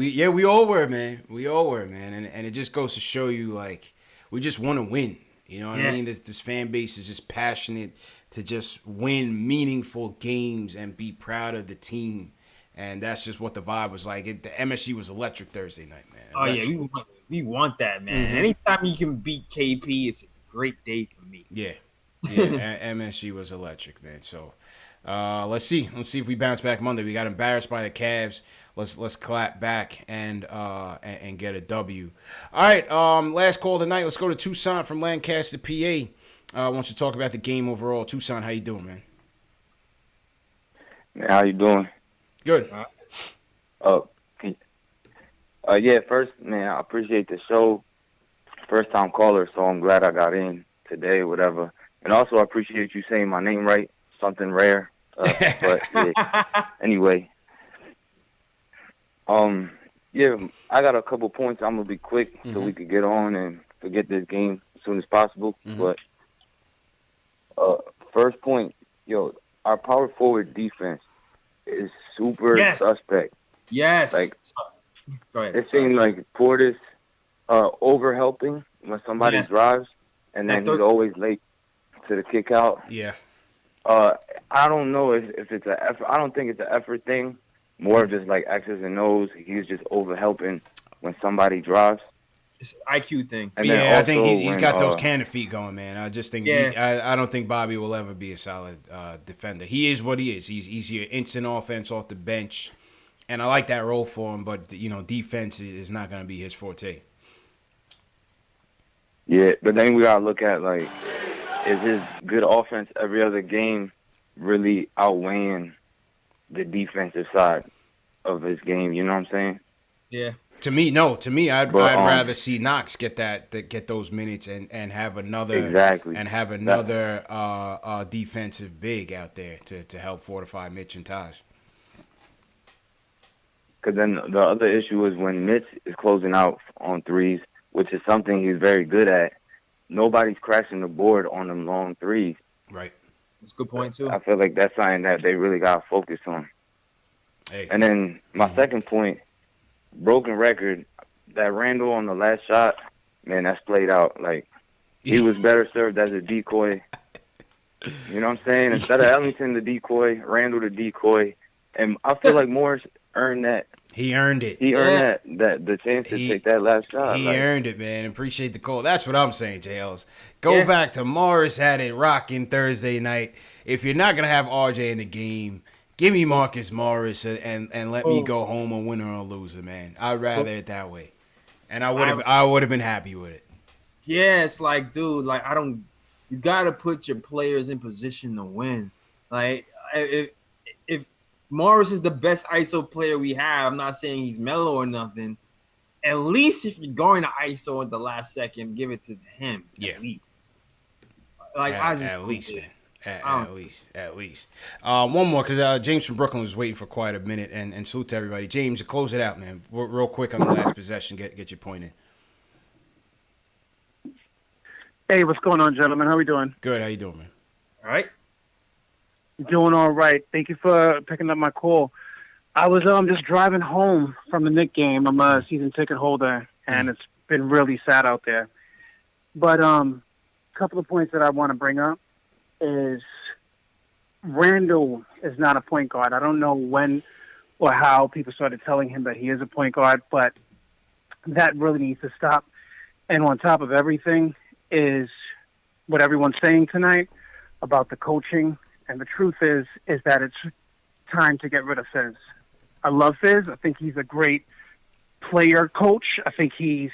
man. We all were, man. And it just goes to show you, like, we just want to win. You know what I mean? This fan base is just passionate to just win meaningful games and be proud of the team. And that's just what the vibe was like. The MSG was electric Thursday night, man. Electric. Oh, yeah, we want that, man. Mm-hmm. Anytime you can beat KP, it's a great day for me. Yeah. MSG was electric, man. So let's see if we bounce back Monday. We got embarrassed by the Cavs. Let's clap back and get a W. All right, last call tonight. Let's go to Toussaint from Lancaster, PA. I want you to talk about the game overall. Toussaint, how you doing, man? How you doing? Good. Yeah, first, man, I appreciate the show. First time caller, so I'm glad I got in today, whatever. And also, I appreciate you saying my name right. Something rare. But yeah. Anyway. Yeah, I got a couple points. I'm gonna be quick so we could get on and forget this game as soon as possible. But first point, our power forward defense is super suspect. Yes. Like, go ahead. It seemed like Portis over helping when somebody drives, and then he's always late to the kick out. Yeah. I don't know if it's an effort. I don't think it's an effort thing. More of just like X's and O's. He's just over helping when somebody drives. It's an IQ thing. And I think he's got those cannon feet going, man. I just think I don't think Bobby will ever be a solid defender. He is what he is. He's your instant offense off the bench, and I like that role for him. But defense is not going to be his forte. Yeah, but then we gotta look at like, is his good offense every other game really outweighing the defensive side of his game? You know what I'm saying? Yeah. To me, no. To me, I'd But, rather see Knox get those minutes and have another defensive big out there to help fortify Mitch and Taj. Because then the other issue is when Mitch is closing out on threes, which is something he's very good at. Nobody's crashing the board on them long threes. Right. That's a good point too. I feel like that's something that they really got to focus on. Hey. And then my second point, broken record, that Randle on the last shot, man, that's played out. Like, he was better served as a decoy. You know what I'm saying? Instead of Ellington the decoy, Randle the decoy. And I feel like Morris earned that. He earned it. He earned that the chance to take that last shot. He like, earned it, man. Appreciate the call. That's what I'm saying, JLs. Go back to Morris had it rocking Thursday night. If you're not gonna have RJ in the game, give me Marcus Morris and let me go home a winner or a loser, man. I'd rather it that way, and I would have been happy with it. Yeah, it's like, dude, like you gotta put your players in position to win. Like if Morris is the best ISO player we have, I'm not saying he's mellow or nothing. At least if you're going to ISO at the last second, give it to him. Yeah. At least. Like at least, man. At least. One more, because James from Brooklyn was waiting for quite a minute, and salute to everybody. James, close it out, man. Real quick on the last possession. Get your point in. Hey, what's going on, gentlemen? How we doing? Good. How you doing, man? All right. Doing all right. Thank you for picking up my call. I was just driving home from the Knicks game. I'm a season ticket holder, and it's been really sad out there. But a couple of points that I want to bring up is Randle is not a point guard. I don't know when or how people started telling him that he is a point guard, but that really needs to stop. And on top of everything is what everyone's saying tonight about the coaching. And the truth is that it's time to get rid of Fizz. I love Fizz. I think he's a great player coach. I think he's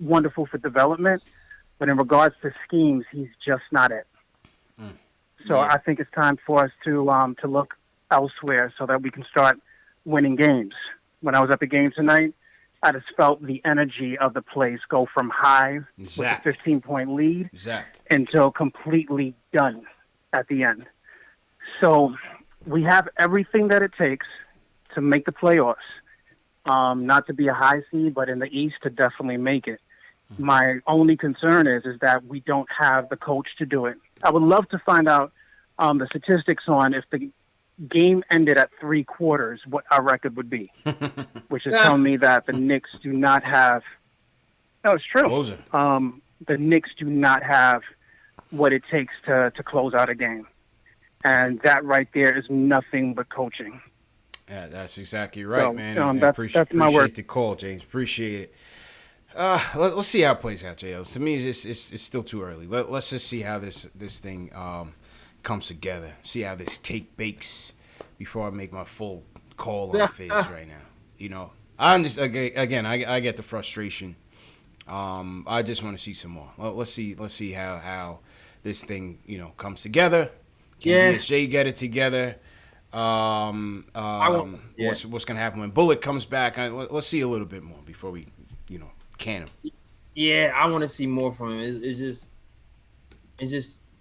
wonderful for development. But in regards to schemes, he's just not it. So I think it's time for us to look elsewhere so that we can start winning games. When I was at the game tonight, I just felt the energy of the place go from high with a 15-point lead until completely done at the end. So we have everything that it takes to make the playoffs. Not to be a high seed, but in the East to definitely make it. My only concern is that we don't have the coach to do it. I would love to find out the statistics on if the game ended at 3 quarters, what our record would be, which is telling me that the Knicks do not have. No, it's true. Closer. The Knicks do not have what it takes to close out a game. And that right there is nothing but coaching. Yeah, that's exactly right, So, man. that's my word. Appreciate the call, James. Appreciate it. Let's see how it plays out, JLs. To me, it's still too early. Let's just see how this thing comes together. See how this cake bakes before I make my full call on Fizz right now. You know, I understand. Again, I get the frustration. I just want to see some more. Let's see how this thing comes together. Can DSJ get it together? What's gonna happen when Bullock comes back? Let's see a little bit more before we can him. Yeah, I want to see more from him. It's just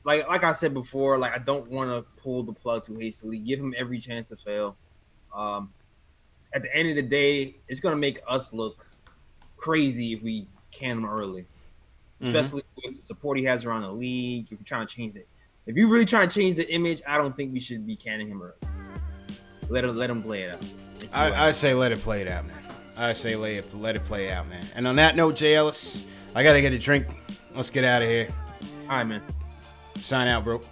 like I said before. Like, I don't want to pull the plug too hastily. Give him every chance to fail. At the end of the day, it's gonna make us look crazy if we can him early, especially with the support he has around the league. If you're trying to change it, if you're really trying to change the image, I don't think we should be canning him early. Let him play it out. I say let it play it out, man. I say let it play out, man. And on that note, Jay Ellis, I gotta get a drink. Let's get out of here. All right, man. Sign out, bro. All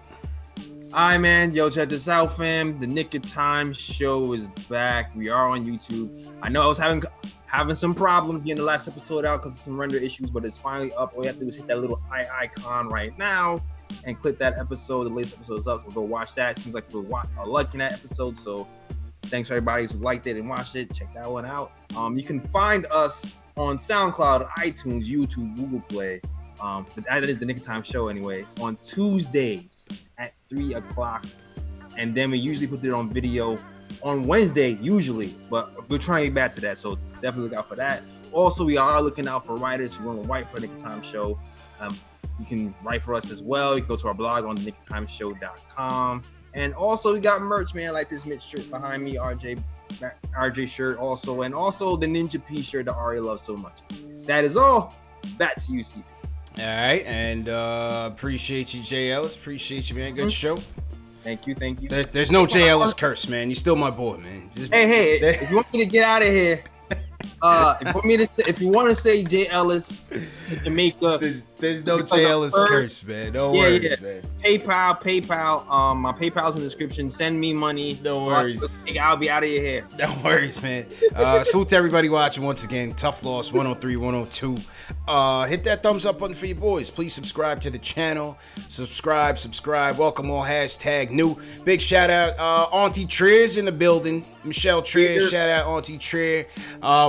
right, man. Yo, check this out, fam. The Nick of Time show is back. We are on YouTube. I know I was having some problems getting the last episode out because of some render issues, but it's finally up. All you have to do is hit that little eye icon right now and click that episode. The latest episode is up, so go watch that. Seems like we're liking that episode, so thanks for everybody who liked it and watched it. Check that one out. You can find us on SoundCloud, iTunes, YouTube, Google Play. But that is the Nick of Time show anyway. On Tuesdays at 3 o'clock. And then we usually put it on video on Wednesday, usually. But we're trying to get back to that. So definitely look out for that. Also, we are looking out for writers who want to write for Nick of Time show. You can write for us as well. You can go to our blog on nickoftimeshow.com. And also, we got merch, man, like this Mitch shirt behind me, RJ shirt also. And also the Ninja P shirt that Ari loves so much. That is all. Back to you, CP. All right, and appreciate you, Jay Ellis. Appreciate you, man. Good show. Thank you. There's no Jay Ellis curse, man. You're still my boy, man. Hey, if you want me to get out of here, if you want to say Jay Ellis to Jamaica, there's no Jay Ellis curse, man. No worries, man. PayPal. My PayPal's in the description. Send me money. No worries. I'll be out of your hair. No worries, man. Salute to everybody watching once again. Tough loss 103, 102. Hit that thumbs up button for your boys. Please subscribe to the channel. Subscribe. Welcome all #new. Big shout out Auntie Trier's in the building. Michelle Trier, shout out Auntie Trier.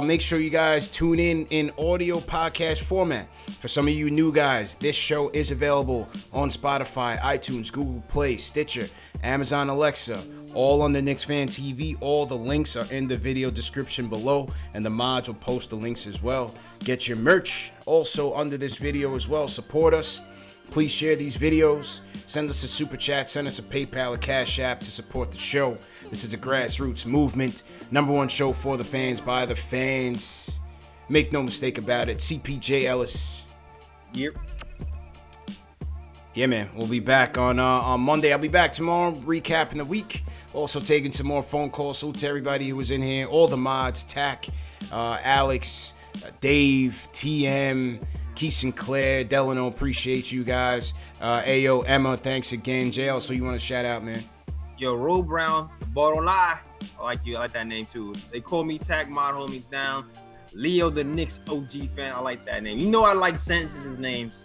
Make sure you guys tune in audio podcast format. For some of you new guys, this show is available on Spotify, iTunes, Google Play, Stitcher, Amazon Alexa, all under KnicksFanTV. All the links are in the video description below, and the mods will post the links as well. Get your merch also under this video as well. Support us. Please share these videos. Send us a super chat. Send us a PayPal or Cash App to support the show. This is a grassroots movement. #1 show for the fans, by the fans. Make no mistake about it. CPJ Ellis. Yep. Yeah, man. We'll be back on Monday. I'll be back tomorrow, recapping the week. Also taking some more phone calls. Salute to everybody who was in here. All the mods. Tack, Alex, Dave, TM, Keith Sinclair, Delano. Appreciate you guys. Ayo, Emma, thanks again. JL, so you want to shout out, man? Yo, Roll Brown, Bottle Lie. I like you. I like that name too. They call me Tack Mod, hold me down. Leo, the Knicks OG fan. I like that name. You know I like sentences names.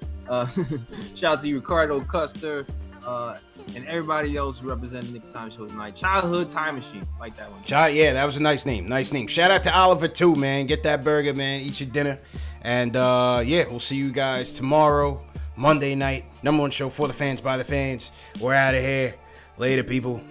Shout out to you, Ricardo Custer, and everybody else who represented Nick Time Show tonight. Childhood Time Machine. I like that one. Yeah, that was a nice name. Shout out to Oliver too, man. Get that burger, man. Eat your dinner. And we'll see you guys tomorrow, Monday night. #1 show for the fans, by the fans. We're out of here. Later, people.